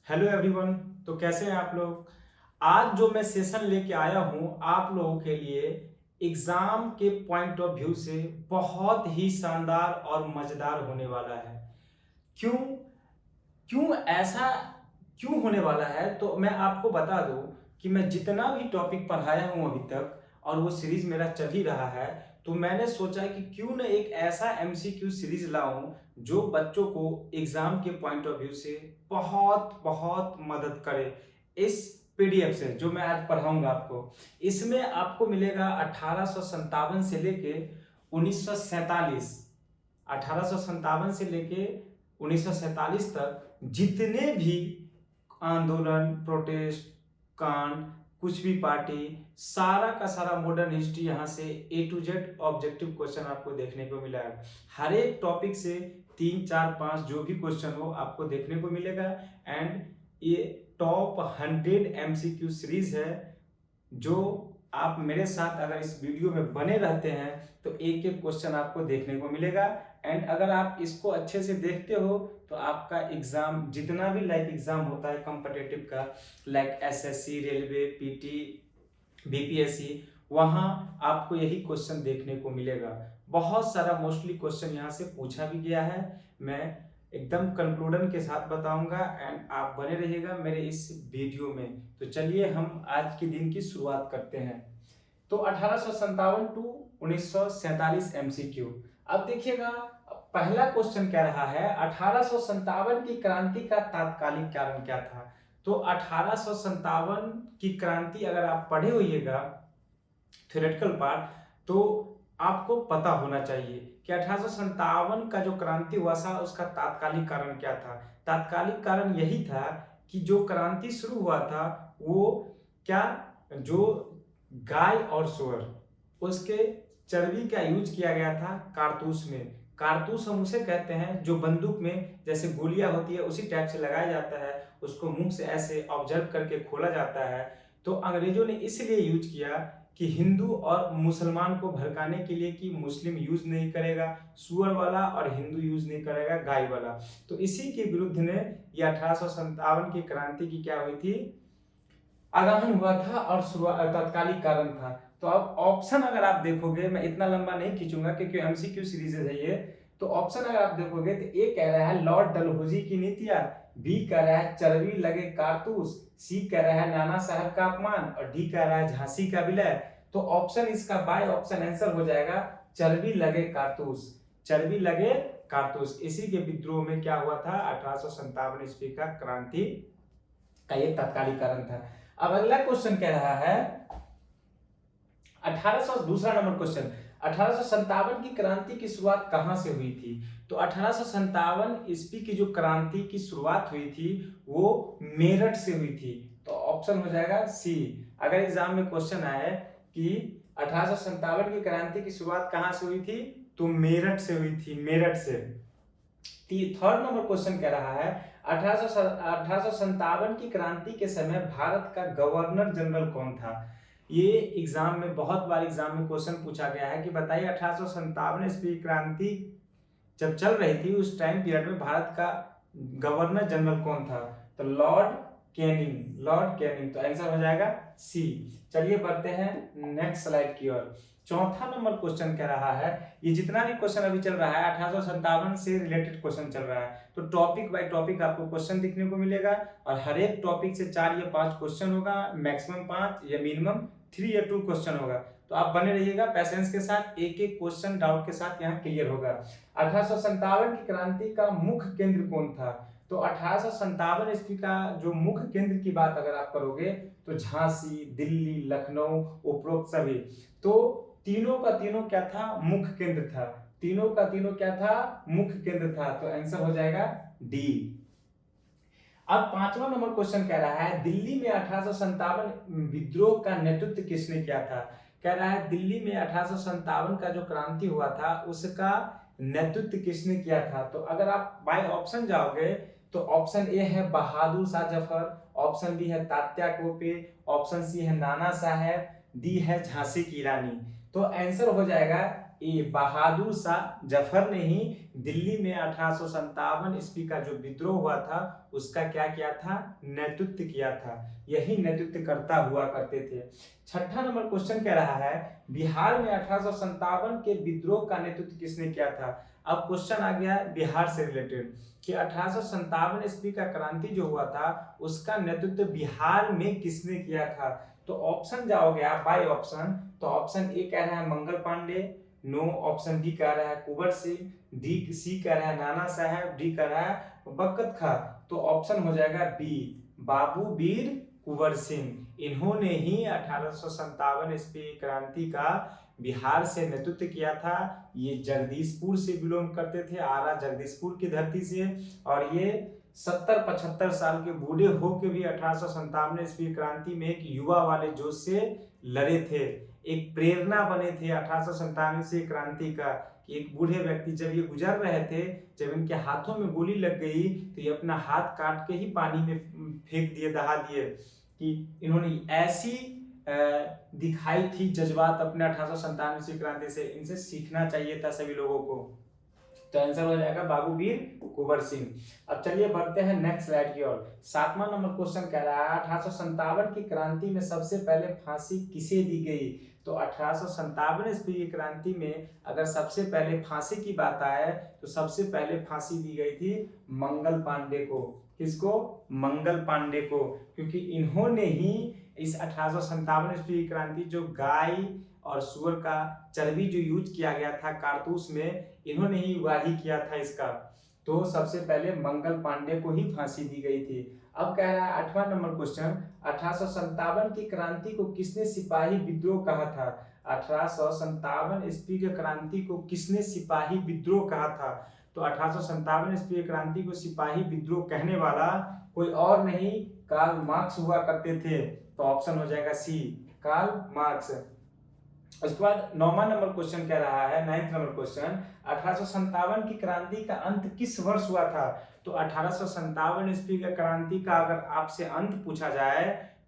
Hello everyone. तो कैसे हैं आप लोग। आज जो मैं सेशन लेके आया हूं आप लोगों के लिए एग्जाम के पॉइंट ऑफ व्यू से बहुत ही शानदार और मजेदार होने वाला है। क्यों क्यों ऐसा क्यों होने वाला है तो मैं आपको बता दूं कि मैं जितना भी टॉपिक पढ़ाया हूं अभी तक और वो सीरीज मेरा चल ही रहा है, तो मैंने सोचा कि क्यों न एक ऐसा एमसीक्यू सीरीज लाऊं जो बच्चों को एग्जाम के पॉइंट ऑफ व्यू से बहुत बहुत मदद करे। इस पीडीएफ से जो मैं आज पढ़ाऊंगा आपको, इसमें आपको मिलेगा 1857 से लेके 1947, 1857 से लेके 1947 तक जितने भी आंदोलन, प्रोटेस्ट, कांड, कुछ भी पार्टी, सारा का सारा मॉडर्न हिस्ट्री यहाँ से ए टू जेड ऑब्जेक्टिव क्वेश्चन आपको देखने को मिला है। हर एक टॉपिक से 3 4 5 जो भी क्वेश्चन हो आपको देखने को मिलेगा। एंड ये टॉप 100 एमसीक्यू सीरीज है जो आप मेरे साथ अगर इस वीडियो में बने रहते हैं तो एक एक क्वेश्चन आपको देखने को मिलेगा। एंड अगर आप इसको अच्छे से देखते हो तो आपका एग्जाम जितना भी लाइक एग्जाम होता है कॉम्पिटिटिव का, like SSC, railway, PT, BPSC, वहां आपको यही क्वेश्चन देखने को मिलेगा। बहुत सारा मोस्टली क्वेश्चन यहाँ से पूछा भी गया है। मैं एकदम कंक्लूजन के साथ बताऊंगा एंड आप बने रहिएगा मेरे इस वीडियो में। तो चलिए हम आज के दिन की शुरुआत करते हैं। तो 1857 टू 1947 एमसीक्यू। अब देखिएगा, पहला क्वेश्चन कह रहा है 1857 की क्रांति का तात्कालिक कारण क्या था। तो 1857 की क्रांति अगर आप पढ़े होइएगा थ्योरेटिकल पार्ट, तो आपको पता होना चाहिए कि 1857 का जो क्रांति हुआ था उसका तात्कालिक कारण क्या था। तात्कालिक कारण यही था कि जो क्रांति शुरू हुआ था वो क्या, जो गाय और सुअर, उसके चर्बी का यूज किया गया था कारतूस में। कारतूस हम उसे कहते हैं जो बंदूक में जैसे गोलियां होती है उसी टाइप से लगाया जाता है, उसको मुंह से ऐसे ऑब्जर्व करके खोला जाता है। तो अंग्रेजों ने इसलिए यूज किया कि हिंदू और मुसलमान को भड़काने के लिए कि मुस्लिम यूज नहीं करेगा सुअर वाला और हिंदू यूज नहीं करेगा गाय वाला। तो इसी के विरुद्ध ने ये 1857 की क्रांति की क्या हुई थी, आगमन हुआ था और शुरुआत तात्कालिक कारण था। तो अब ऑप्शन अगर आप देखोगे, मैं इतना लंबा नहीं खींचूंगा क्योंकि एमसीक्यू सीरीज है ये। तो ऑप्शन अगर आप देखोगे तो ए कह रहा है लॉर्ड डलहौजी की नीतियां, बी कह रहा है चर्बी लगे कारतूस, सी कह रहा है नाना साहब का अपमान और डी कह रहा है झांसी का विलय। तो ऑप्शन इसका बाय ऑप्शन आंसर हो जाएगा चर्बी लगे कारतूस। चर्बी लगे कारतूस, इसी के विद्रोह में क्या हुआ था 1857 ईस्वी का क्रांति का ये तत्कालिक कारण था। अब अगला क्वेश्चन कह रहा है 1800, दूसरा नंबर क्वेश्चन, 1857 की क्रांति की शुरुआत कहां से हुई थी। तो 1857 ईस्वी की जो क्रांति की शुरुआत हुई थी वो मेरठ से हुई थी। तो ऑप्शन हो जाएगा सी। अगर एग्जाम में क्वेश्चन आए कि 1857 की क्रांति की शुरुआत कहां से हुई थी तो मेरठ से हुई थी, मेरठ से। थर्ड नंबर क्वेश्चन कह रहा है 1857 की क्रांति के समय भारत का गवर्नर जनरल कौन था। ये एग्जाम में बहुत बार एग्जाम में क्वेश्चन पूछा गया है कि बताइए 1857 ईस्वी क्रांति जब चल रही थी उस टाइम पीरियड में भारत का गवर्नर जनरल कौन था। तो लॉर्ड कैनिंग, लॉर्ड कैनिंग। तो आंसर हो जाएगा सी। चलिए बढ़ते हैं नेक्स्ट स्लाइड की ओर। चौथा नंबर क्वेश्चन कह रहा है, ये जितना भी क्वेश्चन अभी चल रहा है 1857 से रिलेटेड क्वेश्चन चल रहा है, तो टॉपिक बाय टॉपिक आपको क्वेश्चन देखने को मिलेगा और हर एक टॉपिक से 4 या 5 क्वेश्चन होगा, मैक्सिमम 5 या मिनिमम 3 या 2 क्वेश्चन होगा। तो आप बने रहिएगा पैसेंस के साथ, एक एक क्वेश्चन डाउट के साथ यहाँ क्लियर होगा। 1857 की क्रांति का मुख्य केंद्र कौन था। तो 1857 ईस्वी का जो मुख्य केंद्र की बात अगर आप करोगे तो झांसी, दिल्ली, लखनऊ, उपरोक्त सभी, तो तीनों का तीनों क्या था, मुख्य केंद्र था। तीनों का तीनों क्या था, मुख्य केंद्र था। तो आंसर हो जाएगा डी। अब पांचवा नंबर क्वेश्चन कह रहा है दिल्ली में 1857 विद्रोह का नेतृत्व किसने किया था। कह रहा है दिल्ली में 1857 का जो क्रांति हुआ था उसका नेतृत्व किसने किया था। तो अगर आप बाय ऑप्शन जाओगे तो ऑप्शन ए है बहादुर शाह जफर, ऑप्शन बी है तात्या टोपे, ऑप्शन सी है नाना साहेब, डी है झांसी की रानी। तो आंसर हो जाएगा ए बहादुर शाह जफर ने ही दिल्ली में 1857 ईस्वी का जो विद्रोह हुआ था उसका क्या किया था, नेतृत्व किया था। यही नेतृत्व करता हुआ करते थे। छठा नंबर क्वेश्चन कह रहा है बिहार में 1857 के विद्रोह का नेतृत्व किसने किया था। अब क्वेश्चन आ गया बिहार से रिलेटेड कि 1857 ईस्वी का क्रांति जो हुआ था उसका नेतृत्व बिहार में किसने किया था। तो ऑप्शन जाओगे आप बाय ऑप्शन, तो ऑप्शन ए कह रहा है Mangal Pandey, no, option B कह रहा है कुंवर सिंह, डी सी कह रहा है नाना साहब, डी कह रहा है बरकत खां। तो ऑप्शन हो जाएगा बी, बाबू वीर कुंवर सिंह। इन्होंने ही 1857 ईस्वी क्रांति का बिहार से नेतृत्व किया था। ये जगदीशपुर से बिलोंग करते थे, आरा जगदीशपुर की धरती से, और ये 70-75 साल के बूढ़े होकर भी 1857 ईस्वी क्रांति में एक युवा वाले जोश से लड़े थे। एक प्रेरणा बने थे 1857 ईस्वी क्रांति का कि एक बूढ़े व्यक्ति जब ये गुजर रहे थे, जब इनके हाथों में गोली लग गई तो ये अपना हाथ काट के ही पानी में फेंक दिए, दहा दिए। कि इन्होंने ऐसी दिखाई थी जज्बात अपने 1857 ईस्वी क्रांति से, इनसे सीखना चाहिए था सभी लोगों को। तो आंसर हो जाएगा बाबू वीर कुंवर सिंह। अब चलिए बढ़ते हैं नेक्स्ट स्लाइड की ओर। 7वां नंबर क्वेश्चन कह रहा है 1857 की क्रांति में सबसे पहले फांसी किसे दी गई। तो 1857 ईस्वी की क्रांति में अगर सबसे पहले फांसी की बात आए तो सबसे पहले फांसी दी गई थी मंगल पांडे को। किसको? मंगल पांडे को, क्योंकि इन्होंने ही इस 1857 ईस्वी की क्रांति जो गाय और सुअर का चर्बी जो यूज किया गया था कारतूस में, इन्होंने ही उगाही किया था इसका। तो सबसे पहले मंगल पांडे को ही फांसी दी गई थी। अब कह रहा है 8वां नंबर क्वेश्चन 1857 की क्रांति को किसने सिपाही विद्रोह कहा था। 1857 ईस्वी की क्रांति को किसने सिपाही विद्रोह कहा था। तो 1857 ईस्वी की क्रांति को सिपाही विद्रोह कहने वाला कोई और नहीं, कार्ल मार्क्स हुआ करते थे। तो ऑप्शन हो जाएगा सी, कार्ल मार्क्स। उसके बाद 9वां नंबर क्वेश्चन कह रहा है 9th नंबर क्वेश्चन 1857 की क्रांति का अंत किस वर्ष हुआ था। तो 1857 ईस्वी का क्रांति का अगर आपसे अंत पूछा जाए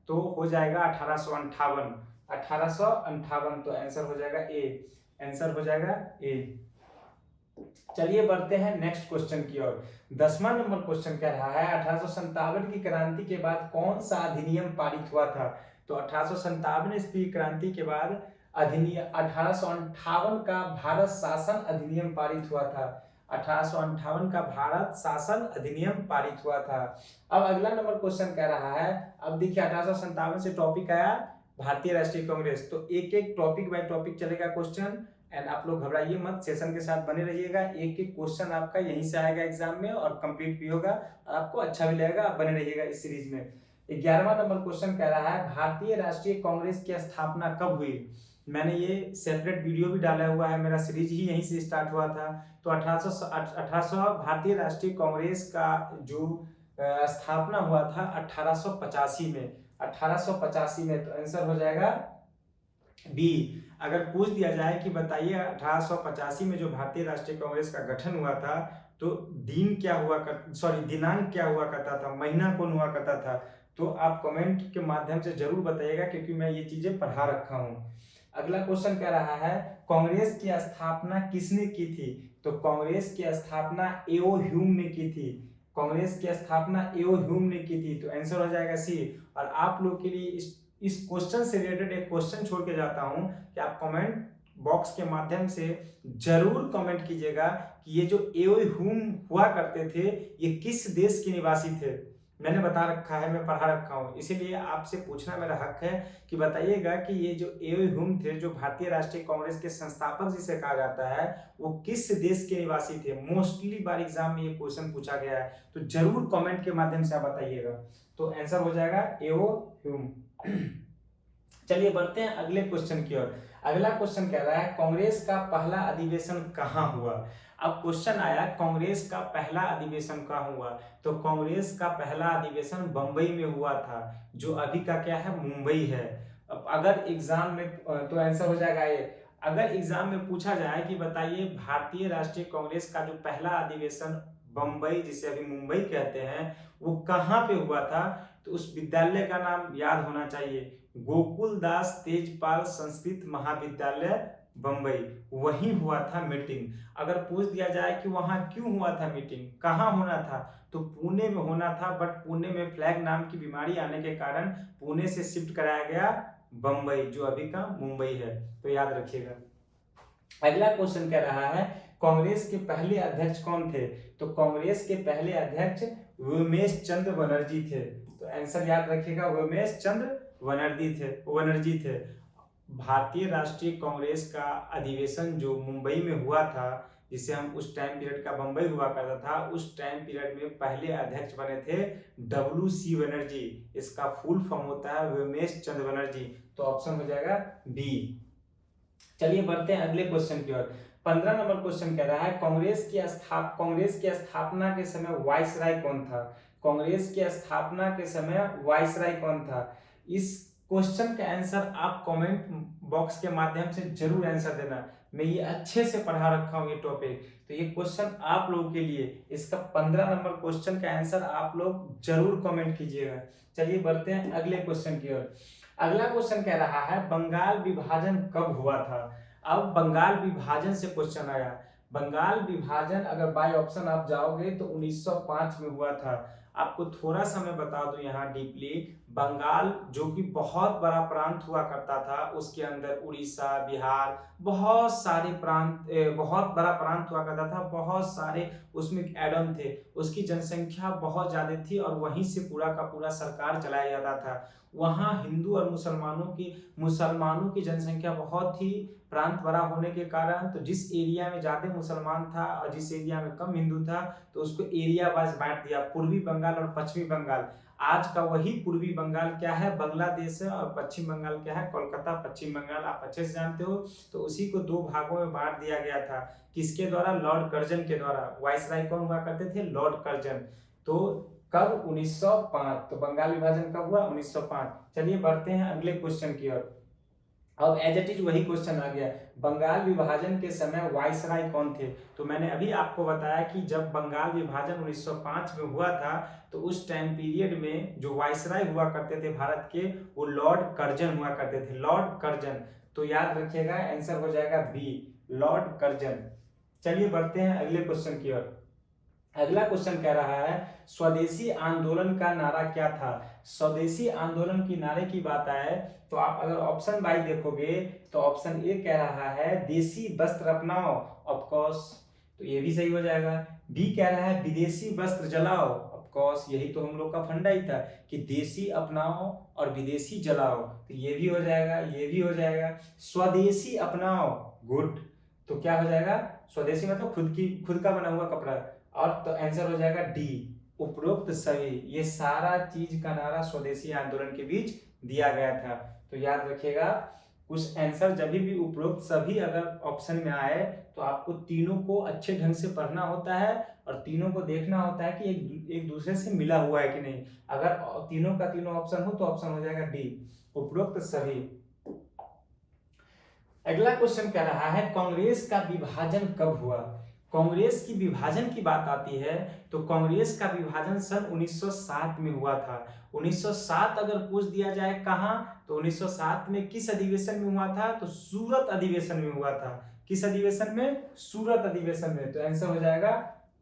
तो हो जाएगा 1858। 1858, तो आंसर हो जाएगा ए, आंसर हो जाएगा ए। चलिए बढ़ते हैं नेक्स्ट क्वेश्चन की ओर। 10वां नंबर क्वेश्चन कह रहा है 1857 की क्रांति के बाद कौन सा अधिनियम पारित हुआ था। तो 1857 ईस्वी क्रांति के बाद अधिनियम 1858 का भारत शासन अधिनियम पारित हुआ था। 1858 का भारत शासन अधिनियम पारित हुआ था। अब अगला नंबर क्वेश्चन कह रहा है, अब देखिए 1857 से टॉपिक आया भारतीय राष्ट्रीय कांग्रेस, तो एक एक टॉपिक बाय टॉपिक चलेगा क्वेश्चन। एंड आप लोग घबराइए मत, सेशन के साथ बने रहिएगा। एक एक क्वेश्चन आपका यहीं से आएगा एग्जाम में और कंप्लीट भी होगा और आपको अच्छा भी लगेगा। आप बने रहिएगा इस सीरीज में। 11वां नंबर क्वेश्चन कह रहा है भारतीय राष्ट्रीय कांग्रेस की स्थापना कब हुई। मैंने ये सेपरेट वीडियो भी डाला हुआ है, मेरा सीरीज ही यहीं से स्टार्ट हुआ था। तो 1800 भारतीय राष्ट्रीय कांग्रेस का जो स्थापना हुआ था 1885 में, 1885 में। तो आंसर हो जाएगा बी। अगर पूछ दिया जाए कि बताइए 1885 में जो भारतीय राष्ट्रीय कांग्रेस का गठन हुआ था तो दिन क्या हुआ कर, सॉरी दिनांक क्या हुआ करता था, महीना कौन हुआ करता था, तो आप कमेंट के माध्यम से जरूर बताइएगा क्योंकि मैं ये चीजें पढ़ा रखा हूँ। अगला क्वेश्चन कह रहा है कांग्रेस की स्थापना किसने की थी। तो कांग्रेस की स्थापना एओ ह्यूम ने की थी। कांग्रेस की स्थापना एओ ह्यूम ने की थी। तो आंसर हो जाएगा सी। और आप लोग के लिए इस क्वेश्चन से रिलेटेड एक क्वेश्चन छोड़ के जाता हूं कि आप कमेंट बॉक्स के माध्यम से जरूर कमेंट कीजिएगा कि ये जो एओ ह्यूम हुआ करते थे ये किस देश के निवासी थे। मैंने बता रखा है, मैं पढ़ा रखा हूँ, इसीलिए आपसे पूछना मेरा हक है कि बताइएगा कि ये जो एओ ह्यूम थे जो भारतीय राष्ट्रीय कांग्रेस के संस्थापक जिसे कहा जाता है वो किस देश के निवासी थे। मोस्टली बार एग्जाम में ये क्वेश्चन पूछा गया है, तो जरूर कमेंट के माध्यम से आप बताइएगा। तो आंसर हो जाएगा एओ ह्यूम। चलिए बढ़ते हैं अगले क्वेश्चन की ओर। अगला क्वेश्चन कह रहा है कांग्रेस का पहला अधिवेशन कहाँ हुआ। अब क्वेश्चन आया कांग्रेस का पहला अधिवेशन कहाँ हुआ। तो कांग्रेस का पहला अधिवेशन बंबई में हुआ था, जो अभी का क्या है, मुंबई है। अब अगर एग्जाम में तो आंसर हो जाएगा ये। अगर एग्जाम में पूछा जाए कि बताइए भारतीय राष्ट्रीय कांग्रेस का जो पहला अधिवेशन बंबई जिसे अभी मुंबई कहते हैं वो कहाँ पे हुआ था, तो उस विद्यालय का नाम याद होना चाहिए, गोकुल दास तेजपाल संस्कृत महाविद्यालय बम्बई, वहीं हुआ था मीटिंग। अगर पूछ दिया जाए कि वहाँ क्यों हुआ था मीटिंग, कहाँ होना था, तो पुणे में होना था, बट पुणे में फ्लैग नाम की बीमारी आने के कारण पुणे से शिफ्ट कराया गया बम्बई, जो अभी का मुंबई है। तो याद रखिएगा। अगला क्वेश्चन कह रहा है कांग्रेस के पहले अध्यक्ष कौन थे? तो कांग्रेस के पहले अध्यक्ष उमेश चंद्र बनर्जी थे। तो आंसर याद रखिएगा, उमेश चंद्र बनर्जी थे। भारतीय राष्ट्रीय कांग्रेस का अधिवेशन जो मुंबई में हुआ था, जिसे हम उस टाइम पीरियड का बम्बई हुआ करता था, उस टाइम पीरियड में पहले अध्यक्ष बने थे WC बनर्जी। इसका फुल फॉर्म होता है उमेश चंद्र बनर्जी। तो ऑप्शन हो जाएगा बी। चलिए बढ़ते हैं अगले क्वेश्चन की ओर। 15 नंबर क्वेश्चन कह रहा है कांग्रेस की स्थापना के समय वाइसराय कौन था? कांग्रेस की स्थापना के समय वाइसराय कौन था? इस क्वेश्चन का आंसर आप कमेंट बॉक्स के माध्यम से जरूर आंसर देना। मैं ये अच्छे से पढ़ा रखा हूँ ये टॉपिक, तो ये क्वेश्चन आप लोगों के लिए, इसका 15 नंबर क्वेश्चन का आंसर आप लोग जरूर कमेंट कीजिएगा। चलिए बढ़ते हैं अगले क्वेश्चन की ओर। अगला क्वेश्चन कह रहा है बंगाल विभाजन कब हुआ था? अब बंगाल विभाजन से क्वेश्चन आया। बंगाल विभाजन अगर बाय ऑप्शन आप जाओगे तो 1905 में हुआ था। आपको थोड़ा सा मैं बता दूं यहाँ डीपली, बंगाल जो कि बहुत बड़ा प्रांत हुआ करता था, उसके अंदर उड़ीसा, बिहार, बहुत सारे प्रांत, बहुत बड़ा प्रांत हुआ करता था, बहुत सारे उसमें एडम थे, उसकी जनसंख्या बहुत ज्यादा थी और वहीं से पूरा का पूरा सरकार चलाया जाता था। वहाँ हिंदू और मुसलमानों की जनसंख्या बहुत थी। प्रांत बड़ा होने के कारण तो जिस एरिया में ज्यादा मुसलमान था और जिस एरिया में कम हिंदू था, तो उसको एरिया वाइज बांट दिया, पूर्वी बंगाल और पश्चिमी बंगाल। आज का वही पूर्वी बंगाल क्या है, बांग्लादेश है, और पश्चिम बंगाल क्या है, कोलकाता पश्चिम बंगाल, आप अच्छे से जानते हो। तो उसी को दो भागों में बांट दिया गया था। किसके द्वारा? लॉर्ड कर्जन के द्वारा। वाइसराय कौन हुआ करते थे? Lord Curzon. तो कब? 1905। तो बंगाल विभाजन कब हुआ? 1905। चलिए बढ़ते हैं अगले क्वेश्चन की ओर। अब एज इट इज वही क्वेश्चन आ गया, बंगाल विभाजन के समय वाइसराय कौन थे? तो मैंने अभी आपको बताया कि जब बंगाल विभाजन 1905 में हुआ था, तो उस टाइम पीरियड में जो वाइसराय हुआ करते थे भारत के, वो लॉर्ड कर्जन हुआ करते थे, लॉर्ड कर्जन। तो याद रखिएगा, आंसर हो जाएगा बी, लॉर्ड कर्जन। चलिए बढ़ते हैं अगले क्वेश्चन की ओर। अगला क्वेश्चन कह रहा है स्वदेशी आंदोलन का नारा क्या था? स्वदेशी आंदोलन की नारे की बात आए तो आप अगर ऑप्शन बाई देखोगे तो ऑप्शन ए कह रहा है देसी वस्त्र अपनाओ, ऑफ कोर्स, तो ये भी सही हो जाएगा। बी कह रहा है विदेशी वस्त्र जलाओ, ऑफ कोर्स, यही तो हम लोग का फंडा ही था कि देसी अपनाओ और विदेशी जलाओ, तो ये भी हो जाएगा, ये भी हो जाएगा। स्वदेशी अपनाओ, गुड, तो क्या हो जाएगा? स्वदेशी मतलब खुद का बना हुआ कपड़ा, और तो आंसर हो जाएगा डी, उपरोक्त सभी। ये सारा चीज का नारा स्वदेशी आंदोलन के बीच दिया गया था। तो याद रखिएगा, कुछ आंसर जब भी उपरोक्त सभी अगर ऑप्शन में आए तो आपको तीनों को अच्छे ढंग से पढ़ना होता है और तीनों को देखना होता है कि एक दूसरे से मिला हुआ है कि नहीं। अगर तीनों का तीनों ऑप्शन हो तो ऑप्शन हो जाएगा डी, उपरोक्त सभी। अगला क्वेश्चन कह रहा है कांग्रेस का विभाजन कब हुआ? कांग्रेस की विभाजन की बात आती है तो कांग्रेस का विभाजन सन 1907 में हुआ था। 1907 अगर पूछ दिया जाए कहां, तो 1907 में किस अधिवेशन में हुआ था? तो सूरत अधिवेशन में हुआ था। किस अधिवेशन में? सूरत अधिवेशन में। तो आंसर हो जाएगा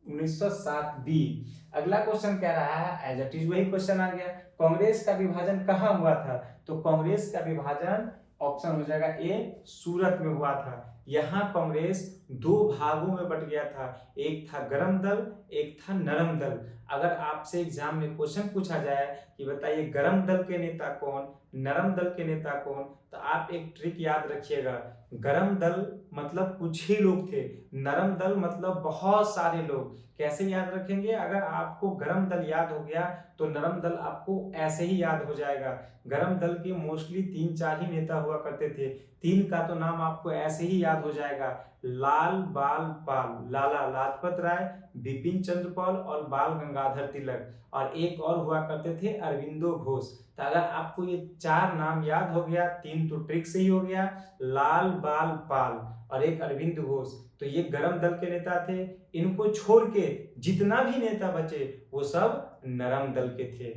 1907 बी। अगला क्वेश्चन कह रहा है एज इट इज वही क्वेश्चन आ गया, कांग्रेस का विभाजन कहां हुआ था? तो कांग्रेस का विभाजन ऑप्शन हो जाएगा ए, सूरत में हुआ था। यहाँ कांग्रेस दो भागों में बट गया था, एक था गरम दल, एक था नरम दल। अगर आपसे एग्जाम में क्वेश्चन पूछा जाए कि बताइए गरम दल के नेता कौन, नरम दल के नेता कौन, तो आप एक ट्रिक याद रखिएगा, गरम दल मतलब कुछ ही लोग थे, नरम दल मतलब बहुत सारे लोग। कैसे याद रखेंगे? अगर आपको गरम दल याद हो गया तो नरम दल आपको ऐसे ही याद हो जाएगा। गरम दल के मोस्टली 3-4 ही नेता हुआ करते थे, 3 का तो नाम आपको ऐसे ही याद हो जाएगा, लाल बाल पाल, लाला लाजपत राय, बिपिन चंद्र पाल और बाल गंगाधर तिलक, और एक और हुआ करते थे अरविंदो घोष। तो अगर आपको ये 4 नाम याद हो गया, 3 तो ट्रिक से ही हो गया, लाल बाल पाल और एक अरविंद घोष, तो ये गरम दल के नेता थे। इनको छोड़ के जितना भी नेता बचे वो सब नरम दल के थे।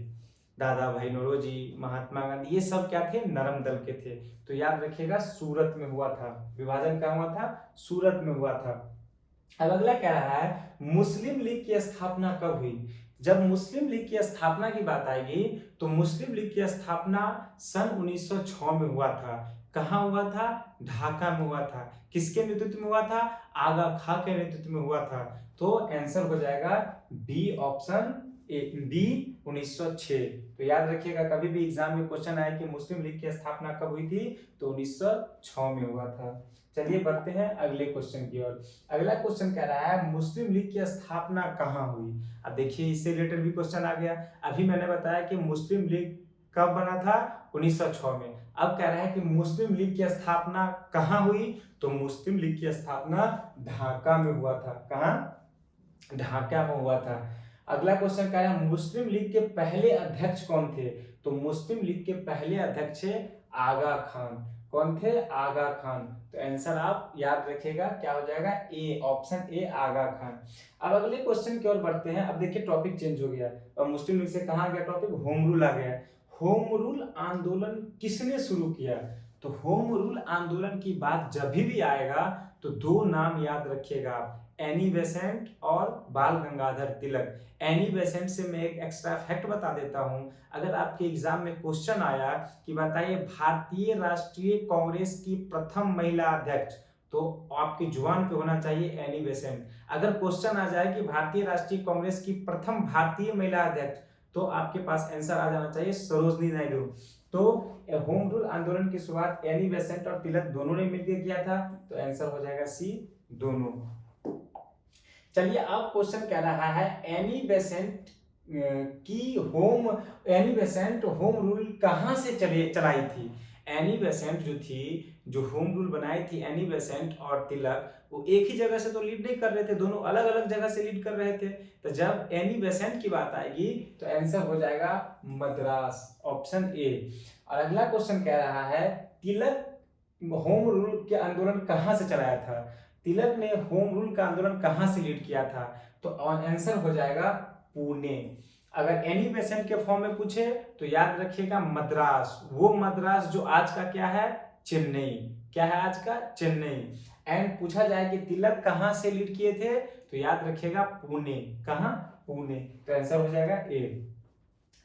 दादा भाई नौरोजी, महात्मा गांधी, ये सब क्या थे, नरम दल के थे। तो याद रखिएगा सूरत में हुआ था, विभाजन कहाँ हुआ था, सूरत में हुआ था। अब अगला कह रहा है मुस्लिम लीग की स्थापना कब हुई। जब मुस्लिम लीग की स्थापना की बात आएगी तो मुस्लिम लीग की स्थापना सन 1906 में हुआ था। कहाँ हुआ था, ढाका में हुआ था। किसके नेतृत्व में हुआ था, आगा खां के नेतृत्व में हुआ था। तो आंसर हो जाएगा बी ऑप्शन ए, बी 1906। तो याद रखिएगा कभी भी एग्जाम में क्वेश्चन आए कि मुस्लिम लीग की स्थापना कब हुई थी, तो 1906 में हुआ था। चलिए बढ़ते हैं अगले क्वेश्चन की ओर। अगला क्वेश्चन कह रहा है मुस्लिम लीग की स्थापना कहाँ हुई। अब देखिए इससे रिलेटेड भी क्वेश्चन आ गया। अभी मैंने बताया कि मुस्लिम लीग कब बना था, 1906 में। अब कह रहा है कि मुस्लिम लीग की स्थापना कहाँ हुई, तो मुस्लिम लीग की स्थापना ढाका में हुआ था। कहाँ, ढाका में हुआ था। अगला क्वेश्चन कह रहा है मुस्लिम लीग के पहले अध्यक्ष कौन थे, तो मुस्लिम लीग के पहले अध्यक्ष आगा खान। कौन थे, आगा खान। तो आंसर आप याद रखिएगा क्या हो जाएगा, ए ऑप्शन ए आगा खान। अब अगले क्वेश्चन की ओर बढ़ते हैं। अब देखिए टॉपिक चेंज हो गया और मुस्लिम लीग से कहाँ गया टॉपिक, होम रूल आ गया। होम रूल आंदोलन किसने शुरू किया, तो होम रूल आंदोलन की बात जब भी आएगा तो दो नाम याद रखिएगा आप, एनी बेसेंट और बाल गंगाधर तिलक। एनी बेसेंट से मैं एक एक्स्ट्रा फैक्ट बता देता हूं। अगर आपके एग्जाम में क्वेश्चन आया कि बताइए भारतीय राष्ट्रीय कांग्रेस की प्रथम महिला अध्यक्ष, तो आपकी जुबान पे होना चाहिए एनी बेसेंट। अगर क्वेश्चन आ जाए कि भारतीय राष्ट्रीय कांग्रेस की प्रथम भारतीय महिला अध्यक्ष, तो आपके पास आंसर आ जाना चाहिए सरोजनी नायडू। तो होम रूल आंदोलन की शुरुआत एनी बेसेंट और तिलक दोनों ने मिलकर किया था। तो आंसर हो जाएगा सी, दोनों। चलिए अब क्वेश्चन कह रहा है Annie Besant Annie Besant home rule कहां से चलाई थी। एनी बेसेंट जो थी, जो होम रूल बनाई थी, एनी बेसेंट और तिलक, वो एक ही जगह से तो लीड नहीं कर रहे थे, दोनों अलग अलग जगह से लीड कर रहे थे। तो जब एनी बेसेंट की बात आएगी तो आंसर हो जाएगा मद्रास, ऑप्शन ए। और अगला क्वेश्चन कह रहा है तिलक होम रूल के आंदोलन कहां से चलाया था। तिलक ने होम रूल का आंदोलन कहां से लीड किया था, तो आंसर हो जाएगा पुणे। अगर एनी बेसेंट के फॉर्म में पूछे तो याद रखिएगा मद्रास, वो मद्रास जो आज का क्या है, चेन्नई। क्या है आज का, चेन्नई। एंड पूछा जाए कि तिलक कहां से लीड किए थे, तो याद रखिएगा पुणे। कहां, पुणे। तो आंसर हो जाएगा ए।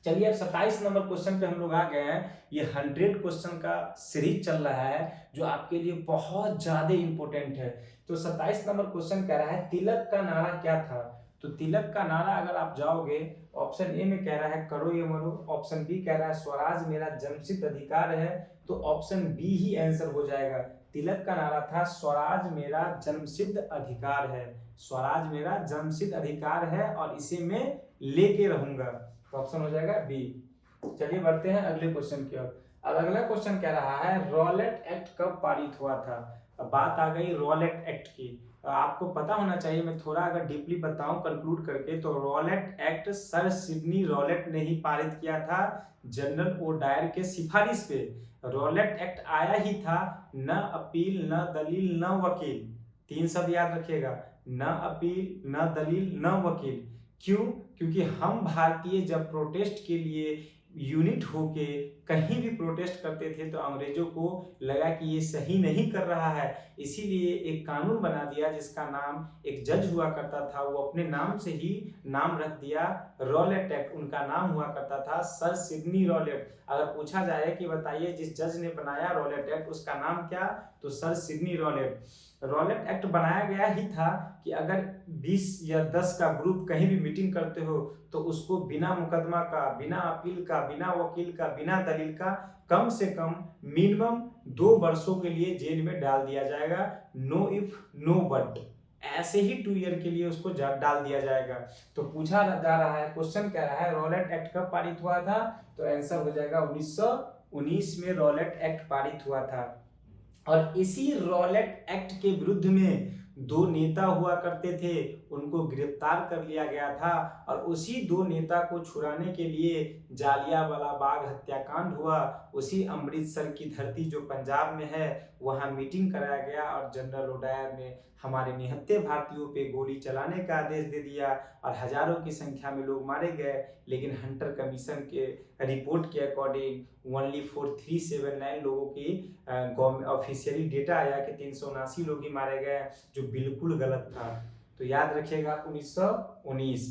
चलिए अब 27 नंबर क्वेश्चन पे हम लोग आ गए हैं। ये 100 क्वेश्चन का सीरीज चल रहा है जो आपके लिए बहुत ज्यादा इंपॉर्टेंट है। तो 27 नंबर क्वेश्चन कह रहा है तिलक का नारा क्या था। तो तिलक का नारा अगर आप जाओगे, ऑप्शन ए में कह रहा है करो ये मरो, ऑप्शन बी कह रहा है स्वराज मेरा जन्मसिद्ध अधिकार है, तो ऑप्शन बी ही आंसर हो जाएगा। तिलक का नारा था स्वराज मेरा जन्मसिद्ध अधिकार है, स्वराज मेरा जन्मसिद्ध अधिकार है और इसे मैं लेके रहूंगा। तो ऑप्शन हो जाएगा बी। चलिए बढ़ते हैं अगले क्वेश्चन की ओर। अब अगला क्वेश्चन कह रहा है रॉलेट एक्ट कब पारित हुआ था। अब बात आ गई रॉलेट एक्ट की। आपको पता होना चाहिए, मैं थोड़ा अगर डीपली बताऊं कंक्लूड करके, तो Rowlatt act sir Sydney Rowlatt ने ही पारित किया था, जनरल ओ डायर के सिफारिश पे। रॉलेट एक्ट आया ही था, न अपील न दलील न वकील। तीन शब्द याद रखिएगा, न अपील न दलील न वकील। क्यों, क्योंकि हम भारतीय जब प्रोटेस्ट के लिए यूनिट होके कहीं भी प्रोटेस्ट करते थे तो अंग्रेजों को लगा कि ये सही नहीं कर रहा है, इसीलिए एक कानून बना दिया जिसका नाम, एक जज हुआ करता था, वो अपने नाम से ही नाम रख दिया रॉलेट एक्ट। उनका नाम हुआ करता था सर सिडनी रॉलेट। अगर पूछा जाए कि बताइए जिस जज ने बनाया रॉलेट एक्ट उसका नाम क्या, तो sir Sydney Rowlatt. Rowlatt act बनाया गया ही था कि अगर 20 या 10 का ग्रुप कहीं भी मीटिंग करते हो तो उसको बिना मुकदमा का, बिना अपील का, बिना वकील का, बिना दलील का कम से कम मिनिमम 2 वर्षों के लिए जेल में डाल दिया जाएगा। नो इफ नो बट, ऐसे ही 2 ईयर के लिए उसको डाल दिया जाएगा। तो पूछा जा रहा है, क्वेश्चन कह रहा है रॉलेट एक्ट कब पारित हुआ था, तो आंसर हो जाएगा 1919 में रॉलेट एक्ट पारित हुआ था। और इसी रॉलेट एक्ट के विरुद्ध में 2 नेता हुआ करते थे, उनको गिरफ्तार कर लिया गया था और उसी दो नेता को छुड़ाने के लिए जालियांवाला बाग हत्याकांड हुआ। उसी अमृतसर की धरती जो पंजाब में है वहाँ मीटिंग कराया गया और जनरल डायर ने हमारे निहत्थे भारतीयों पे गोली चलाने का आदेश दे दिया और हजारों की संख्या में लोग मारे गए। लेकिन हंटर कमीशन के रिपोर्ट के अकॉर्डिंग ओनली 4379 लोगों की ऑफिशियली डेटा आया कि 379 लोग ही मारे गए, जो बिल्कुल गलत था। तो याद रखिएगा 1919।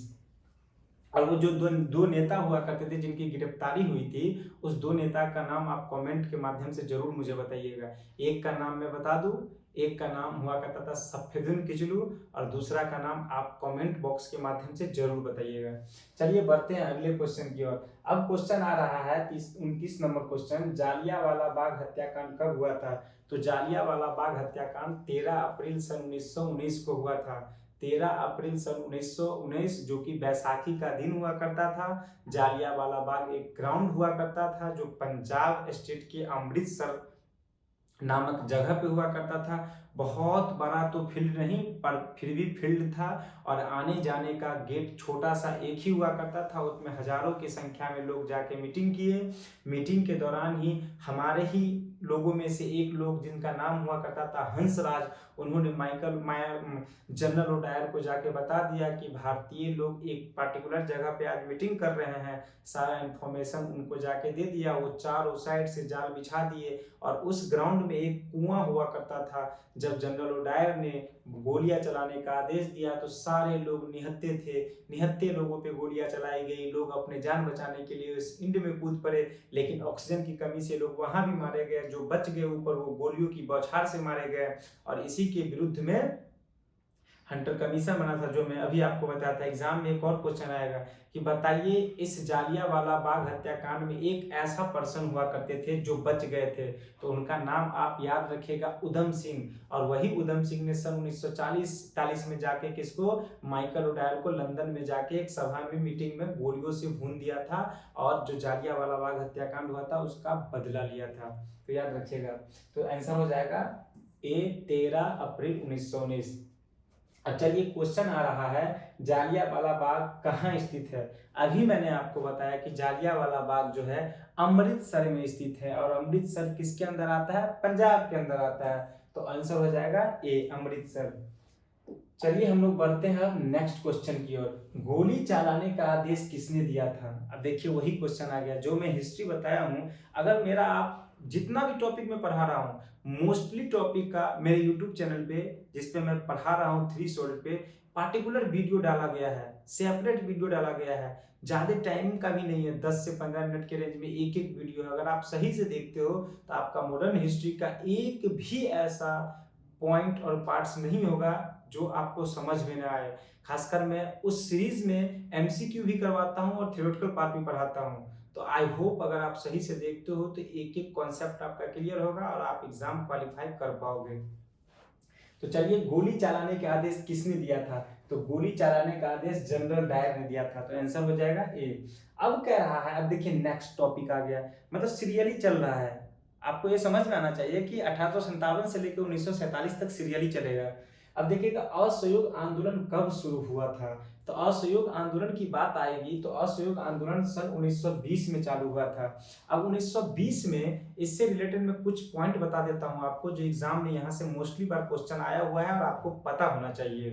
और वो जो दो नेता हुआ करते थे जिनकी गिरफ्तारी हुई थी, उस दो नेता का नाम आप कमेंट के माध्यम से जरूर मुझे बताइएगा। एक का नाम मैं बता दूं, एक का नाम हुआ करता था सफेदुन किचलू और दूसरा का नाम आप कमेंट बॉक्स के माध्यम से जरूर बताइएगा। चलिए बढ़ते हैं अगले क्वेश्चन की ओर। अब क्वेश्चन आ रहा है 29 नंबर क्वेश्चन, जालियांवाला बाग हत्याकांड कब हुआ था? तो जालियांवाला बाग हत्याकांड 13 अप्रैल सन 1919 को हुआ था। 13 अप्रैल सन 1919 जो कि बैसाखी का दिन हुआ करता था। जालियांवाला बाग एक ग्राउंड हुआ करता था जो पंजाब स्टेट के अमृतसर नामक जगह पे हुआ करता था। बहुत बड़ा तो फील्ड नहीं पर फिर भी फील्ड था और आने जाने का गेट छोटा सा एक ही हुआ करता था। उसमें हजारों की संख्या में लोग जाके मीटिंग किए। मीटिंग के दौरान ही हमारे ही लोगों में से एक लोग जिनका नाम हुआ करता था हंसराज, उन्होंने जनरल डायर को जाके बता दिया कि भारतीय लोग एक पर्टिकुलर जगह पे आज मीटिंग कर रहे हैं। सारा इंफॉर्मेशन उनको जाके दे दिया। वो चारों साइड से जाल बिछा दिए और उस ग्राउंड में एक कुआं हुआ करता था। जब जनरल डायर ने गोलियां चलाने का आदेश दिया तो सारे लोग निहत्थे थे। निहत्थे लोगों पे गोलियां चलाई गई। लोग अपने जान बचाने के लिए उस इंड में कूद पड़े, लेकिन ऑक्सीजन की कमी से लोग वहां भी मारे गए। जो बच गए ऊपर वो गोलियों की बौछार से मारे गए। और इसी के विरुद्ध में हंटर कमीशन बना था, जो मैं अभी आपको बताया था। एग्जाम में एक और क्वेश्चन आएगा कि बताइए इस जालियांवाला बाग हत्याकांड में एक ऐसा पर्सन हुआ करते थे जो बच गए थे, तो उनका नाम आप याद रखिएगा उधम सिंह। और वही उधम सिंह ने सन 1940-41 में जाके किसको, माइकल ओडायर को लंदन में जाके एक सभा में मीटिंग में गोलियों से भून दिया था और जो जालियांवाला बाग हत्याकांड हुआ था उसका बदला लिया था। तो याद रखिएगा। तो आंसर हो जाएगा ए 13 अप्रैल 1919। अब चलिए क्वेश्चन आ रहा है जालियांवाला बाग कहाँ स्थित है? अभी मैंने आपको बताया कि जालियांवाला बाग जो है अमृतसर में स्थित है और अमृतसर किसके अंदर आता है? पंजाब के अंदर आता है। तो आंसर हो जाएगा ए अमृतसर। चलिए हम लोग बढ़ते हैं अब नेक्स्ट क्वेश्चन की ओर। गोली चलाने का आदेश किसने दिया था? अब देखिए वही क्वेश्चन आ गया जो मैं हिस्ट्री बताया हूँ। अगर मेरा आप जितना भी टॉपिक में पढ़ा रहा हूँ, मोस्टली टॉपिक का मेरे यूट्यूब चैनल पे जिस पे मैं पढ़ा रहा हूँ 3 शॉर्ट पे पार्टिकुलर वीडियो डाला गया है, सेपरेट वीडियो डाला गया है। ज्यादा टाइम का भी नहीं है, 10 से 15 मिनट के रेंज में एक एक वीडियो है। अगर आप सही से देखते हो तो आपका मॉडर्न हिस्ट्री का एक भी ऐसा पॉइंट और पार्ट्स नहीं होगा जो आपको समझ में ना आए। खासकर मैं उस सीरीज में एमसीक्यू भी करवाता हूँ और थ्योरेटिकल पार्ट भी पढ़ाता हूँ। तो आई होप अगर आप सही से देखते हो तो एक एक कॉन्सेप्ट आपका क्लियर होगा और आप एग्जाम क्वालिफाई कर पाओगे। तो चलिए गोली चलाने का आदेश किसने दिया था? तो गोली चलाने का आदेश जनरल डायर ने दिया था। तो आंसर हो जाएगा ए। अब कह रहा है, अब देखिए नेक्स्ट टॉपिक आ गया, मतलब सीरियली चल रहा है। आपको ये समझ में आना चाहिए कि 1857 से लेकर 1947 तक सीरियली चलेगा। अब देखिएगा असहयोग आंदोलन कब शुरू हुआ था? तो असहयोग आंदोलन की बात आएगी तो असहयोग आंदोलन सन 1920 में चालू हुआ था। अब 1920 में इससे रिलेटेड मैं कुछ पॉइंट बता देता हूं आपको जो एग्जाम में यहाँ से मोस्टली बार क्वेश्चन आया हुआ है और आपको पता होना चाहिए।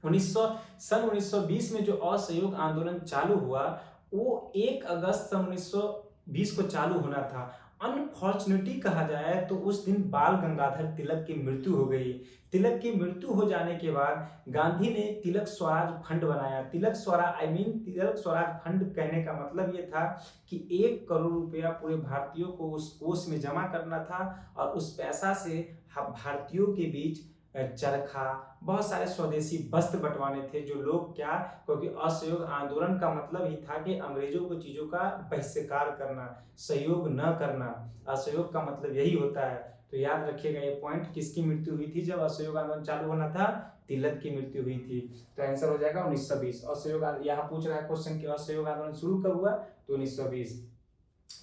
सन 1920 में जो असहयोग आंदोलन चालू हुआ वो 1 अगस्त सन 1920 को चालू होना था। अनफॉर्चुनेटली कहा जाए तो उस दिन बाल गंगाधर तिलक की मृत्यु हो गई। तिलक की मृत्यु हो जाने के बाद गांधी ने तिलक स्वराज फंड बनाया। तिलक स्वराज फंड कहने का मतलब ये था कि 1 करोड़ रुपया पूरे भारतीयों को उस कोष में जमा करना था और उस पैसा से भारतीयों के बीच चरखा, बहुत सारे स्वदेशी वस्त्र बंटवाने थे। जो लोग क्या, क्योंकि असहयोग आंदोलन का मतलब ही था कि अंग्रेजों को चीजों का बहिष्कार करना, सहयोग न करना। असहयोग का मतलब यही होता है। तो याद रखिएगा ये पॉइंट। किसकी मृत्यु हुई थी जब असहयोग आंदोलन चालू होना था? तिलक की मृत्यु हुई थी। तो आंसर हो जाएगा 1920। असहयोग, यहाँ पूछ रहा है क्वेश्चन कि असहयोग आंदोलन शुरू कब हुआ? तो 1920।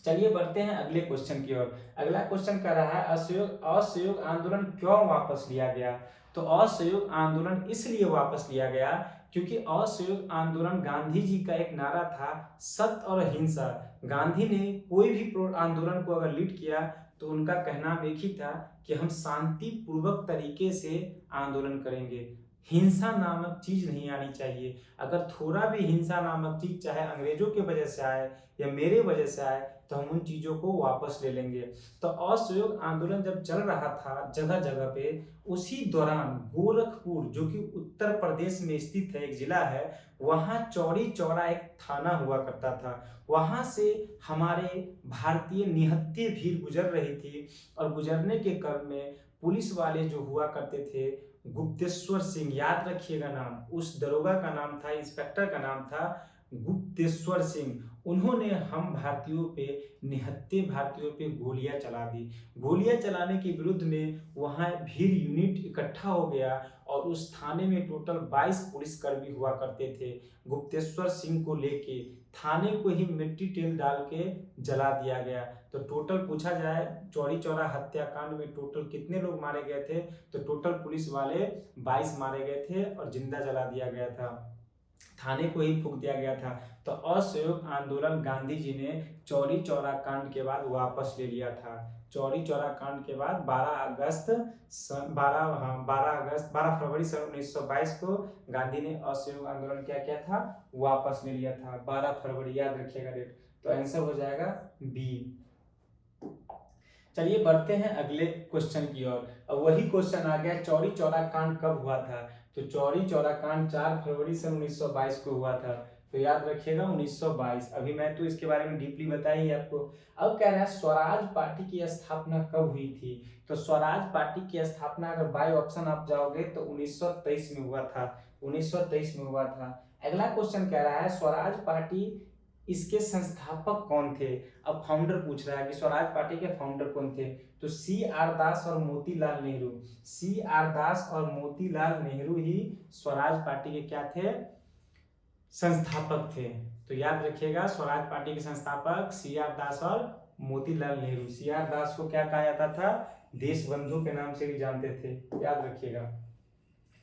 चलिए बढ़ते हैं अगले क्वेश्चन की ओर। अगला क्वेश्चन कह रहा है असहयोग आंदोलन क्यों वापस लिया गया? तो असहयोग आंदोलन इसलिए वापस लिया गया क्योंकि असहयोग आंदोलन गांधी जी का एक नारा था, सत्य और अहिंसा। गांधी ने कोई भी आंदोलन को अगर लीड किया तो उनका कहना एक ही था कि हम शांति पूर्वक तरीके से आंदोलन करेंगे, हिंसा नामक चीज नहीं आनी चाहिए। अगर थोड़ा भी हिंसा नामक चीज चाहे अंग्रेजों के वजह से आए या मेरे वजह से आए तो हम उन चीजों को वापस ले लेंगे। तो असहयोग आंदोलन जब चल रहा था जगह जगह पे, उसी दौरान गोरखपुर जो कि उत्तर प्रदेश में स्थित है, एक जिला है, वहां चौरी चौरा एक थाना हुआ करता था। वहां से हमारे भारतीय निहत्थे भीड़ गुजर रही थी और गुजरने के क्रम में पुलिस वाले जो हुआ करते थे, गुप्तेश्वर सिंह, याद रखिएगा नाम, उस दरोगा का नाम था, इंस्पेक्टर का नाम था गुप्तेश्वर सिंह। उन्होंने हम भारतीयों पे, निहत्थे भारतीयों पे गोलियां चला दी। गोलियां चलाने के विरुद्ध में वहां भीड़ यूनिट इकट्ठा हो गया और उस थाने में टोटल 22 पुलिसकर्मी हुआ करते थे। गुप्तेश्वर सिंह को लेके थाने को ही मिट्टी तेल डाल के जला दिया गया। तो टोटल पूछा जाए चौरी चौरा हत्याकांड में टोटल कितने लोग मारे गए थे, तो टोटल पुलिस वाले 22 मारे गए थे और जिंदा जला दिया गया था, थाने को ही फूंक दिया गया था। तो असहयोग आंदोलन गांधी जी ने चौरी चौरा कांड के बाद वापस ले लिया था। चौरी चौरा कांड के बाद 12 फरवरी सन 1922 को गांधी ने असहयोग आंदोलन क्या किया था, वापस ले लिया था। 12 फरवरी याद रखिएगा डेट। तो आंसर हो जाएगा बी। चलिए बढ़ते हैं अगले क्वेश्चन की ओर। अब वही क्वेश्चन आ गया, चौरी चौरा कांड कब हुआ था। तो चौरी चौरा कांड 4 फरवरी सन 1922 को हुआ था। तो याद रखिएगा 1922। अभी मैं तो इसके बारे में डीपली बताया ही आपको। अब कह रहा है स्वराज पार्टी की स्थापना कब हुई थी। तो स्वराज पार्टी की स्थापना अगर बाय ऑप्शन आप जाओगे तो 1923 में हुआ था। 1923 में हुआ था। अगला क्वेश्चन कह रहा है स्वराज पार्टी, इसके संस्थापक कौन थे। अब फाउंडर पूछ रहा है कि स्वराज पार्टी के फाउंडर कौन थे। तो सी आर दास और मोतीलाल नेहरू, सी आर दास और मोतीलाल नेहरू ही स्वराज पार्टी के क्या थे, संस्थापक थे। तो याद रखिएगा स्वराज पार्टी के संस्थापक सी आर दास और मोतीलाल नेहरू। सी आर दास को क्या कहा जाता था, देश बंधु के नाम से भी जानते थे, याद रखिएगा।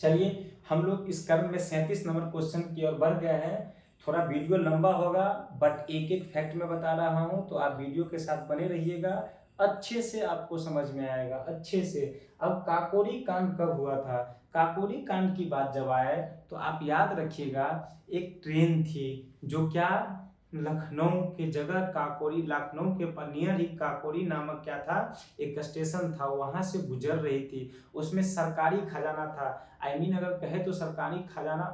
चलिए हम लोग इस क्रम में 37 नंबर क्वेश्चन की ओर बढ़ गए हैं। थोड़ा वीडियो लंबा होगा बट एक एक फैक्ट में बता रहा हूं, तो आप वीडियो के साथ बने रहिएगा, अच्छे से आपको समझ में आएगा, अच्छे से। अब काकोरी कांड कब हुआ था। काकोरी कांड की बात जब आए तो आप याद रखिएगा, एक ट्रेन थी जो क्या, लखनऊ के जगह काकोरी, लखनऊ के नियर ही काकोरी नामक क्या था, एक स्टेशन था, वहां से गुजर रही थी। उसमें सरकारी खजाना था। आई मीन अगर कहे तो सरकारी खजाना,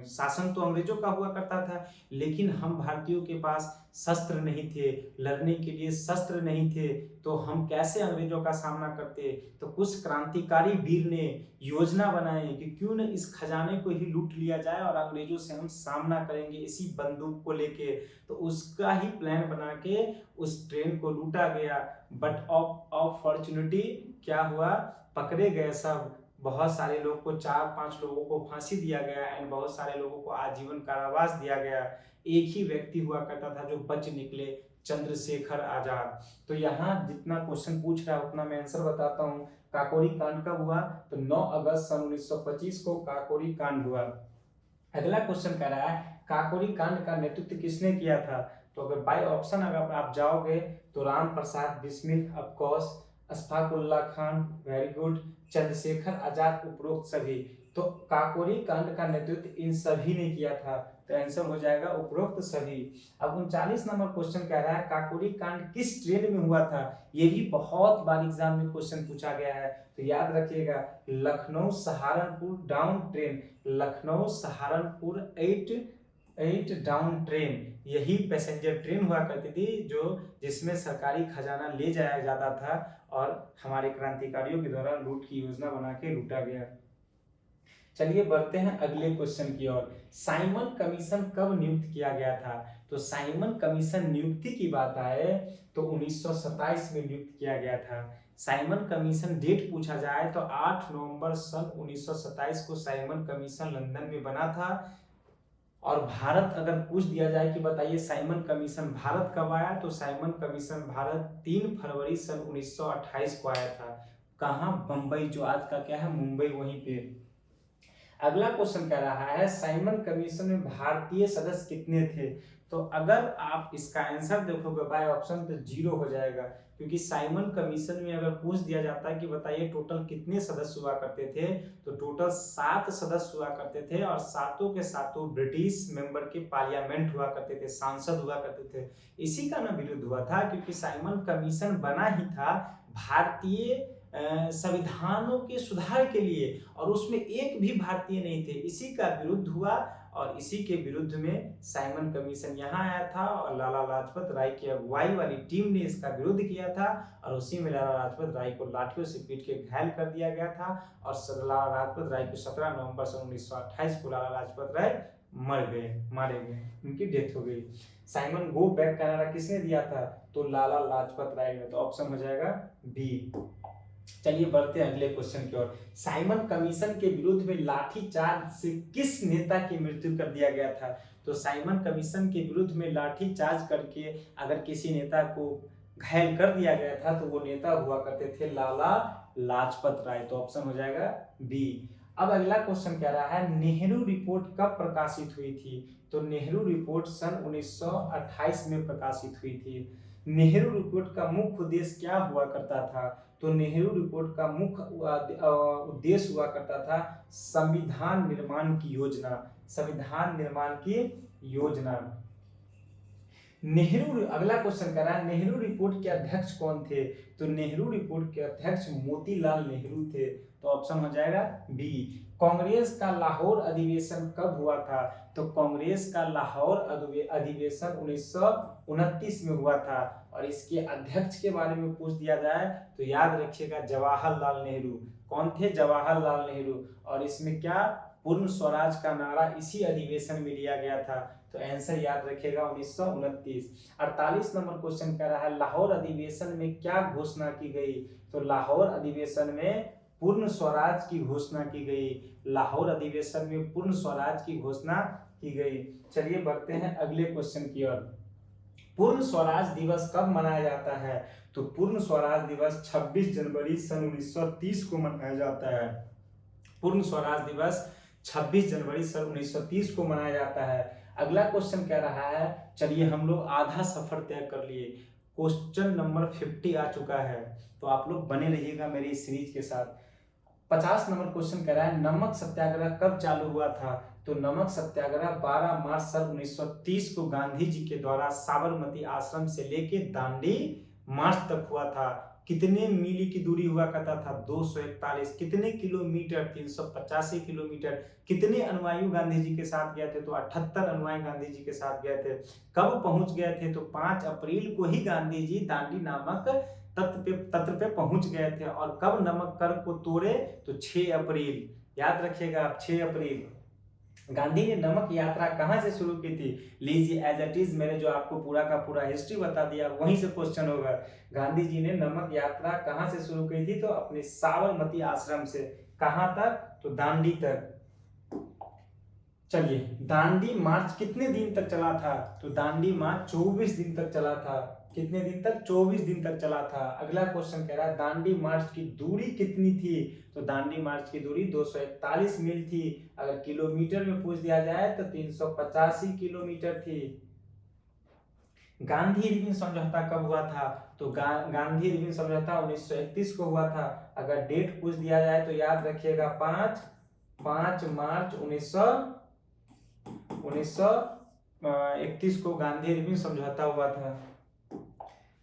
शासन तो अंग्रेजों का हुआ करता था, लेकिन हम भारतीयों के पास शस्त्र नहीं थे, लड़ने के लिए शस्त्र नहीं थे, तो हम कैसे अंग्रेजों का सामना करते। तो कुछ क्रांतिकारी वीर ने योजना बनाई कि क्यों न इस खजाने को ही लूट लिया जाए और अंग्रेजों से हम सामना करेंगे इसी बंदूक को लेके। तो उसका ही प्लान बना के उस ट्रेन को लूटा गया। बट अपॉर्चुनिटी क्या हुआ, पकड़े गए सब। बहुत सारे लोग को, 4-5 लोगों को फांसी दिया गया एंड बहुत सारे लोगों को आजीवन कारावास दिया गया। एक ही व्यक्ति हुआ करता था जो बच निकले, चंद्रशेखर आजाद। तो यहाँ जितना क्वेश्चन पूछ रहा है उतना मैं आंसर बताता हूँ। काकोरी कांड कब हुआ, तो 9 अगस्त सन 1925 को काकोरी कांड हुआ। अगला क्वेश्चन कह रहा है काकोरी कांड का नेतृत्व किसने किया था। तो अगर बाय ऑप्शन अगर आप जाओगे तो Ram Prasad Bismil, of course, Ashfaq Ullah Khan, very good, Chandrashekhar Azad, उपरोक्त सभी। तो काकोरी कांड का नेतृत्व इन सभी ने किया था। तो आंसर हो जाएगा उपरोक्त सभी। अब 39 नंबर क्वेश्चन कह रहा है काकोरी कांड किस ट्रेन में हुआ था। ये भी बहुत बार एग्जाम में क्वेश्चन पूछा गया है, तो याद रखिएगा Lucknow Saharanpur down train, Lucknow Saharanpur 8 down train, यही पैसेंजर ट्रेन हुआ करती थी जो जिसमें सरकारी खजाना ले जाया जाता था और हमारे क्रांतिकारियों के द्वारा लूट की योजना बना के लूटा गया। चलिए बढ़ते हैं अगले क्वेश्चन की ओर। साइमन कमीशन कब नियुक्त किया गया था। तो साइमन कमीशन नियुक्ति की बात आए तो 1927 में नियुक्त किया गया था। साइमन कमीशन डेट पूछा जाए तो 8 नवंबर सन 1927 को साइमन कमीशन लंदन में बना था। और भारत अगर पूछ दिया जाए कि बताइए साइमन कमीशन भारत कब आया, तो साइमन कमीशन भारत 3 फरवरी सन 1928 को आया था। कहाँ? बम्बई, जो आज का क्या है मुंबई, वहीं पे। अगला क्वेश्चन कह रहा है साइमन कमीशन में भारतीय सदस्य कितने थे? तो अगर आप इसका आंसर देखोगे बाय ऑप्शन तो 0 हो जाएगा, क्योंकि साइमन कमीशन में अगर पूछ दिया जाता है कि बताइए टोटल कितने सदस्य हुआ करते थे, तो टोटल 7 सदस्य हुआ करते थे, और सातों के सातों ब्रिटिश मेंबर के पार्लियामेंट हुआ करते थे, सांसद हुआ करते थे। इसी का ना विरोध हुआ था, क्योंकि साइमन कमीशन बना ही था भारतीय संविधानों के सुधार के लिए, और उसमें एक भी भारतीय नहीं थे। इसी का विरुद्ध हुआ, और इसी के विरुद्ध में साइमन कमीशन यहाँ आया था, और लाला लाजपत राय की अगुवाई वाली टीम ने इसका विरोध किया था, और उसी में लाला लाजपत राय को लाठियों से पीट के घायल कर दिया गया था, और लाला लाजपत राय को 17 नवंबर सन 1928 को लाला लाजपत राय मारे गए, उनकी डेथ हो गई। साइमन गो बैक का नारा किसने दिया था? तो लाला लाजपत राय ने। तो ऑप्शन हो जाएगा बी। चलिए बढ़ते हैं अगले क्वेश्चन की ओर। साइमन कमीशन के विरोध में लाठीचार्ज से किस नेता की मृत्यु कर दिया गया था? तो साइमन कमीशन के विरुद्ध में लाठीचार्ज करके अगर किसी नेता को घायल कर दिया गया था, तो वो नेता हुआ करते थे लाला लाजपत राय। तो ऑप्शन हो जाएगा बी। अब अगला क्वेश्चन कह रहा है नेहरू रिपोर्ट कब प्रकाशित हुई थी? तो नेहरू रिपोर्ट सन 1928 में प्रकाशित हुई थी। नेहरू रिपोर्ट का मुख्य उद्देश्य क्या हुआ करता था? तो नेहरू रिपोर्ट का मुख्य उद्देश्य हुआ करता था संविधान निर्माण की योजना। संविधान निर्माण की योजना। नेहरू, अगला क्वेश्चन कर रहा है नेहरू रिपोर्ट के अध्यक्ष कौन थे? तो नेहरू रिपोर्ट के अध्यक्ष मोतीलाल नेहरू थे। तो ऑप्शन हो जाएगा बी। कांग्रेस का लाहौर अधिवेशन कब हुआ था? तो कांग्रेस का लाहौर अधिवेशन 1929 में हुआ था, और इसके अध्यक्ष के बारे में पूछ दिया जाए तो याद रखिएगा जवाहरलाल नेहरू। कौन थे? जवाहरलाल नेहरू। और इसमें क्या पूर्ण स्वराज का नारा इसी अधिवेशन में लिया गया था। तो आंसर याद रखिएगा 1929। 48 नंबर क्वेश्चन कह रहा है लाहौर अधिवेशन में क्या घोषणा की गई? तो लाहौर अधिवेशन में पूर्ण स्वराज की घोषणा की गई। लाहौर अधिवेशन में पूर्ण स्वराज की घोषणा की गई। चलिए बढ़ते हैं अगले क्वेश्चन की ओर। पूर्ण स्वराज दिवस कब मनाया जाता है? तो पूर्ण स्वराज दिवस 26 जनवरी सन 1930 को मनाया जाता है। पूर्ण स्वराज दिवस 26 जनवरी सन 1930 को मनाया जाता है। अगला क्वेश्चन कह रहा है, चलिए हम लोग आधा सफर तय कर लिए, क्वेश्चन नंबर 50 आ चुका है, तो आप लोग बने रहिएगा मेरी सीरीज के साथ। 50 नंबर क्वेश्चन कह रहा है नमक सत्याग्रह कब चालू हुआ था? तो नमक सत्याग्रह 12 मार्च सन 1930 को गांधी जी के द्वारा साबरमती आश्रम से लेके दांडी मार्च तक हुआ था। कितने मील की दूरी हुआ करता था? 241। कितने किलोमीटर? 385 किलोमीटर। कितने अनुयायी गांधी जी के साथ गए थे? तो 78 अनुयायी गांधी जी के साथ गए थे। कब पहुंच गए थे? तो 5 अप्रैल को ही गांधी जी दांडी नामक तट पे पहुंच गए थे। और कब नमक कर को तोड़े? तो 6 अप्रैल। याद रखिएगा आप, 6 अप्रैल। गांधी ने नमक यात्रा कहां से शुरू की थी? लीजिए एज इट इज मैंने जो आपको पूरा का पूरा हिस्ट्री बता दिया, वहीं से क्वेश्चन होगा। गांधी जी ने नमक यात्रा कहां से शुरू की थी? तो अपने साबरमती आश्रम से। कहां तक? तो दांडी तक। चलिए दांडी मार्च कितने दिन तक चला था? तो दांडी मार्च 24 दिन तक चला था। कितने दिन तक? 24 दिन तक चला था। अगला क्वेश्चन कह रहा है दांडी मार्च की दूरी कितनी थी? तो दांडी मार्च की दूरी 241 मील थी। अगर किलोमीटर में पूछ दिया जाए तो 385 किलोमीटर थी। गांधी इरविन समझौता कब हुआ था? तो गांधी इरविन समझौता 1931 को हुआ था। अगर डेट पूछ दिया जाए तो याद रखिएगा 5 मार्च 1931 को गांधी इरविन समझौता हुआ था।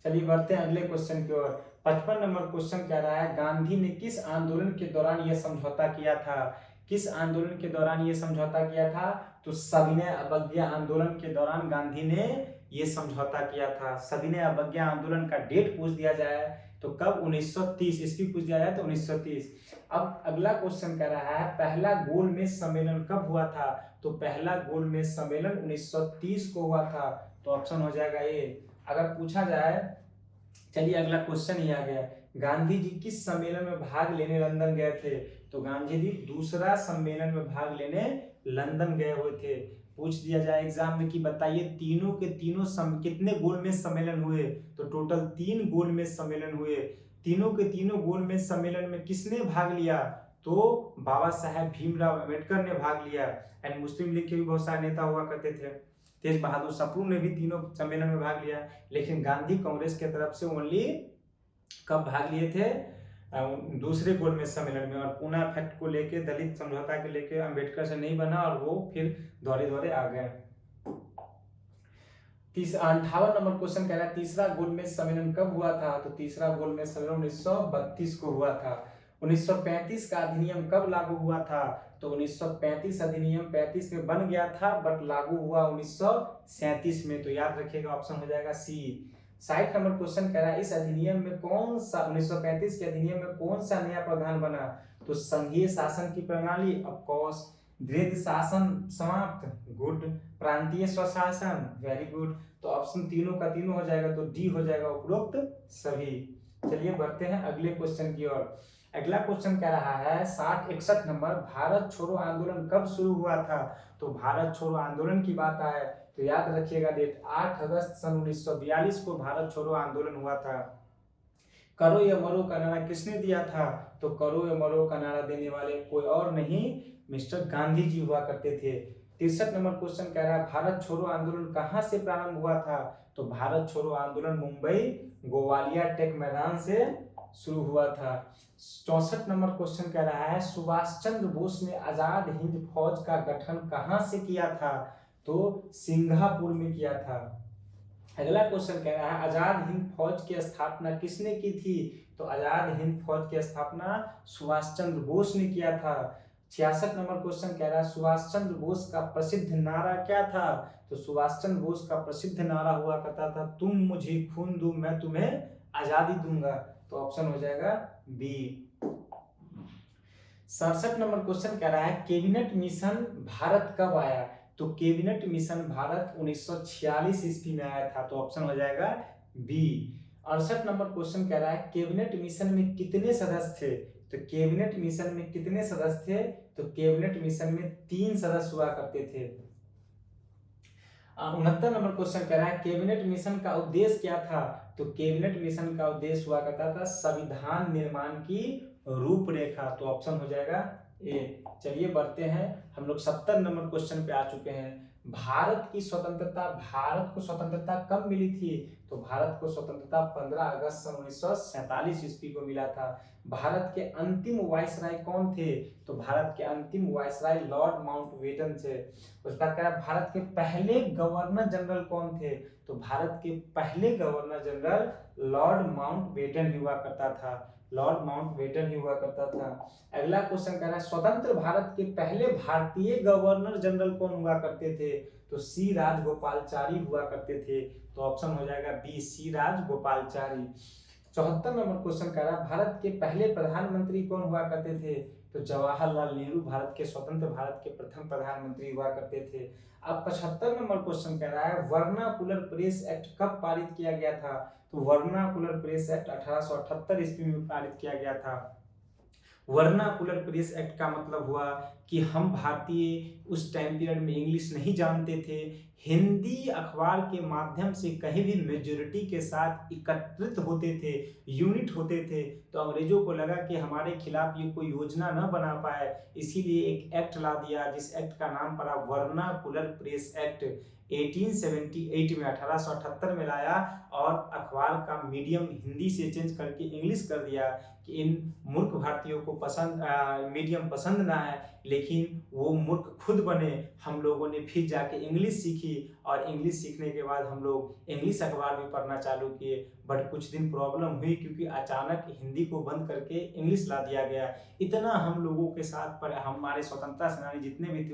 चलिए बढ़ते हैं अगले क्वेश्चन की ओर। 55 नंबर क्वेश्चन कह रहा है गांधी ने किस आंदोलन के दौरान यह समझौता किया था? किस आंदोलन के दौरान यह समझौता किया था? तो सविनय अवज्ञा आंदोलन के दौरान गांधी ने यह समझौता किया था। सविनय अवज्ञा आंदोलन का डेट पूछ दिया जाए तो कब? 1930। इसकी पूछ दिया जाए तो 1930। अब अगला क्वेश्चन कह रहा है पहला गोलमेज सम्मेलन कब हुआ था? तो पहला गोलमेज सम्मेलन 1930 को हुआ था। तो ऑप्शन हो जाएगा ए। अगर पूछा जाए, चलिए अगला क्वेश्चन ही आ गया, गांधी जी किस सम्मेलन में भाग लेने लंदन गए थे? तो गांधी जी दूसरा सम्मेलन में भाग लेने लंदन गए हुए थे। पूछ दिया जाए एग्जाम में कि बताइए तीनों के तीनों कितने गोलमेज सम्मेलन हुए? तो टोटल 3 गोलमेज सम्मेलन हुए। तीनों के तीनों गोलमेज सम्मेलन में किसने भाग लिया? तो बाबा साहेब भीमराव अम्बेडकर ने भाग लिया। एंड मुस्लिम लीग के भी बहुत सारे नेता हुआ करते थे। तेज बहादुर सप्रू ने भी तीनों सम्मेलन में भाग लिया, लेकिन गांधी कांग्रेस के तरफ से ओनली कब भाग लिए थे? दूसरे गोलमेज सम्मेलन में। और पूना फैक्ट को लेके, दलित समझौता के लेके अम्बेडकर से नहीं बना और वो फिर दौड़े दौड़े आ गए। 58 नंबर क्वेश्चन कह रहा है तीसरा गोलमेज सम्मेलन कब हुआ था? तो तीसरा गोलमेज सम्मेलन 1932 को हुआ था। 1935 का अधिनियम कब लागू हुआ था? तो 1935 अधिनियम 35 में बन गया था, बट लागू हुआ 1937 में। तो याद रखिएगा, ऑप्शन हो जाएगा सी। 60 नंबर क्वेश्चन कह रहा है इस अधिनियम में कौन सा, 1935 के अधिनियम में कौन सा नया प्रावधान बना? तो संघीय शासन की प्रणाली, ऑफ कोर्स। द्वैध शासन समाप्त, गुड। प्रांतीय स्वशासन, वेरी गुड। तो ऑप्शन तीनों का तीनों हो जाएगा, तो डी हो जाएगा उपरोक्त सभी। चलिए बढ़ते हैं अगले क्वेश्चन की ओर। अगला क्वेश्चन कह रहा है 61 नंबर, भारत छोड़ो आंदोलन कब शुरू हुआ था? तो भारत छोड़ो आंदोलन की बात आए तो याद रखिएगा डेट, 8 अगस्त सन 1942 को भारत छोड़ो आंदोलन हुआ था। करो या मरो का नारा किसने दिया था? तो करो या मरो का नारा देने वाले कोई और नहीं, मिस्टर गांधी जी हुआ करते थे। 63 नंबर क्वेश्चन कह रहा है भारत छोड़ो आंदोलन कहां से प्रारंभ हुआ था? तो भारत छोड़ो आंदोलन मुंबई गोवालिया टेक मैदान से शुरू हुआ था। 64 नंबर क्वेश्चन कह रहा है सुभाष चंद्र बोस ने आजाद हिंद फौज का गठन कहां से किया था? तो सिंगापुर में किया था। अगला क्वेश्चन कह रहा है आजाद हिंद फौज की स्थापना किसने की थी? तो आजाद हिंद फौज की स्थापना सुभाष चंद्र बोस ने किया था। 66 नंबर क्वेश्चन कह रहा है सुभाष चंद्र बोस का प्रसिद्ध नारा क्या था? तो सुभाष चंद्र बोस का प्रसिद्ध नारा हुआ करता था तुम मुझे खून दो मैं तुम्हें आजादी दूंगा। तो ऑप्शन हो जाएगा बी। 67 नंबर क्वेश्चन कह रहा है कैबिनेट मिशन भारत कब आया? तो कैबिनेट मिशन भारत 1946 ईस्वी में आया था। तो ऑप्शन हो जाएगा बी। 68 नंबर क्वेश्चन कह रहा है कैबिनेट मिशन में कितने सदस्य थे? तो कैबिनेट मिशन में कितने सदस्य थे? तो कैबिनेट मिशन में 3 सदस्य हुआ करते थे। 69 नंबर क्वेश्चन कह रहा है कैबिनेट मिशन का उद्देश्य क्या था? तो कैबिनेट मिशन का उद्देश्य हुआ करता था संविधान निर्माण की रूपरेखा। तो ऑप्शन हो जाएगा ए। चलिए बढ़ते हैं, हम लोग 70 नंबर क्वेश्चन पे आ चुके हैं। भारत को स्वतंत्रता कब मिली थी? तो भारत को स्वतंत्रता 15 अगस्त सन 1947 ईस्वी को मिला था। भारत के अंतिम वायसराय कौन थे? तो भारत के अंतिम वायसराय लॉर्ड माउंटबेटन थे। उसके बाद कह रहा है भारत के पहले गवर्नर जनरल कौन थे? तो भारत के पहले गवर्नर जनरल लॉर्ड माउंटबेटन ही हुआ करता था। लॉर्ड माउंटबेटन ही हुआ करता था। अगला क्वेश्चन कह रहा है स्वतंत्र भारत के पहले भारतीय गवर्नर जनरल कौन हुआ करते थे? तो सी राजगोपालचारी हुआ करते थे। तो ऑप्शन हो जाएगा बी, सी राजगोपालचारी। 74 नंबर क्वेश्चन कह रहा है भारत के पहले प्रधानमंत्री कौन हुआ करते थे? तो जवाहरलाल नेहरू भारत के स्वतंत्र भारत के प्रथम प्रधानमंत्री हुआ करते थे। अब 75 नंबर क्वेश्चन कह रहा है वर्नाकुलर प्रेस एक्ट कब पारित किया गया था? तो वर्नाकुलर प्रेस एक्ट 1878 ईस्वी में पारित किया गया था। वर्नाकुलर प्रेस एक्ट का मतलब हुआ कि हम भारतीय उस टाइम पीरियड में इंग्लिश नहीं जानते थे, हिंदी अखबार के माध्यम से कहीं भी मेजोरिटी के साथ एकत्रित होते थे, यूनिट होते थे। तो अंग्रेजों को लगा कि हमारे खिलाफ ये कोई योजना न बना पाए, इसीलिए एक एक्ट ला दिया जिस एक्ट का नाम पड़ा वर्नाकुलर प्रेस एक्ट। 1878 में 1878 में लाया और अखबार का मीडियम हिंदी से चेंज करके इंग्लिश कर दिया कि इन मूर्ख भारतीयों को मीडियम पसंद ना है, लेकिन वो मूर्ख खुद बने। हम लोगों ने फिर जाके इंग्लिश सीखी और इंग्लिश सीखने के बाद हम लोग इंग्लिश अखबार भी पढ़ना चालू किए। बट कुछ दिन प्रॉब्लम हुई क्योंकि अचानक हिंदी को बंद करके इंग्लिश ला दिया गया। इतना हम लोगों के साथ पर हमारे स्वतंत्रता सेनानी जितने भी थे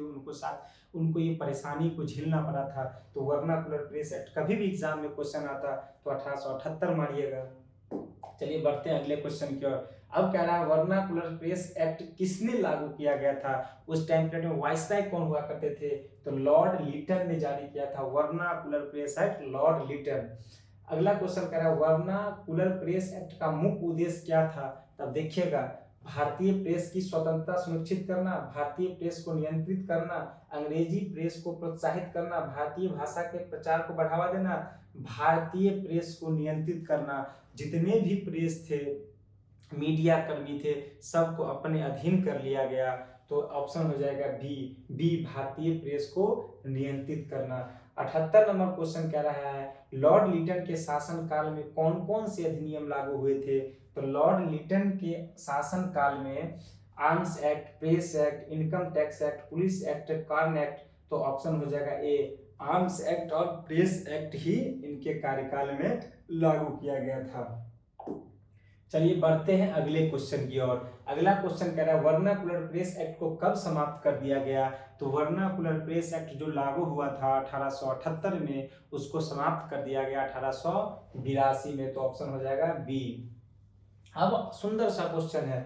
उनको ये परेशानी को झेलना पड़ा था। तो वर्नाकुलर प्रेस एक्ट कभी भी एग्जाम में क्वेश्चन आता तो 1878 मारिएगा। चलिए बढ़ते हैं अगले क्वेश्चन की ओर। अब कह रहा है वर्नाकुलर प्रेस एक्ट किसने लागू किया गया था? उस टाइम पीरियड में वायसराय कौन हुआ करते थे? तो लॉर्ड लिटन ने जारी किया था vernacular press act, Lord Lytton. अगला क्वेश्चन कह रहा है वर्नाकुलर प्रेस एक्ट का मुख्य उद्देश्य क्या था? तब देखिएगा, भारतीय प्रेस की स्वतंत्रता सुनिश्चित करना, भारतीय प्रेस को नियंत्रित करना, अंग्रेजी प्रेस को प्रोत्साहित करना, भारतीय भाषा के प्रचार को बढ़ावा देना, भारतीय प्रेस को नियंत्रित करना। जितने भी प्रेस थे मीडिया कर्मी थे, सबको अपने अधीन कर लिया गया। तो ऑप्शन हो जाएगा बी, भारतीय प्रेस को नियंत्रित करना। 78 नंबर क्वेश्चन कह रहा है लॉर्ड लिटन के शासन काल में कौन कौन से अधिनियम लागू हुए थे? तो लॉर्ड लिटन के शासन काल में arms act, press act, income tax act, police act, corn act. तो ऑप्शन हो जाएगा ए, आर्म्स एक्ट और प्रेस एक्ट ही इनके कार्यकाल में लागू किया गया था। चलिए बढ़ते हैं अगले क्वेश्चन की ओर। अगला क्वेश्चन कह रहा है वर्नाकुलर प्रेस एक्ट को कब समाप्त कर दिया गया? तो वर्नाकुलर प्रेस एक्ट जो लागू हुआ था 1878 में, उसको समाप्त कर दिया गया 1882 में। तो ऑप्शन हो जाएगा बी। अब सुंदर सा क्वेश्चन है,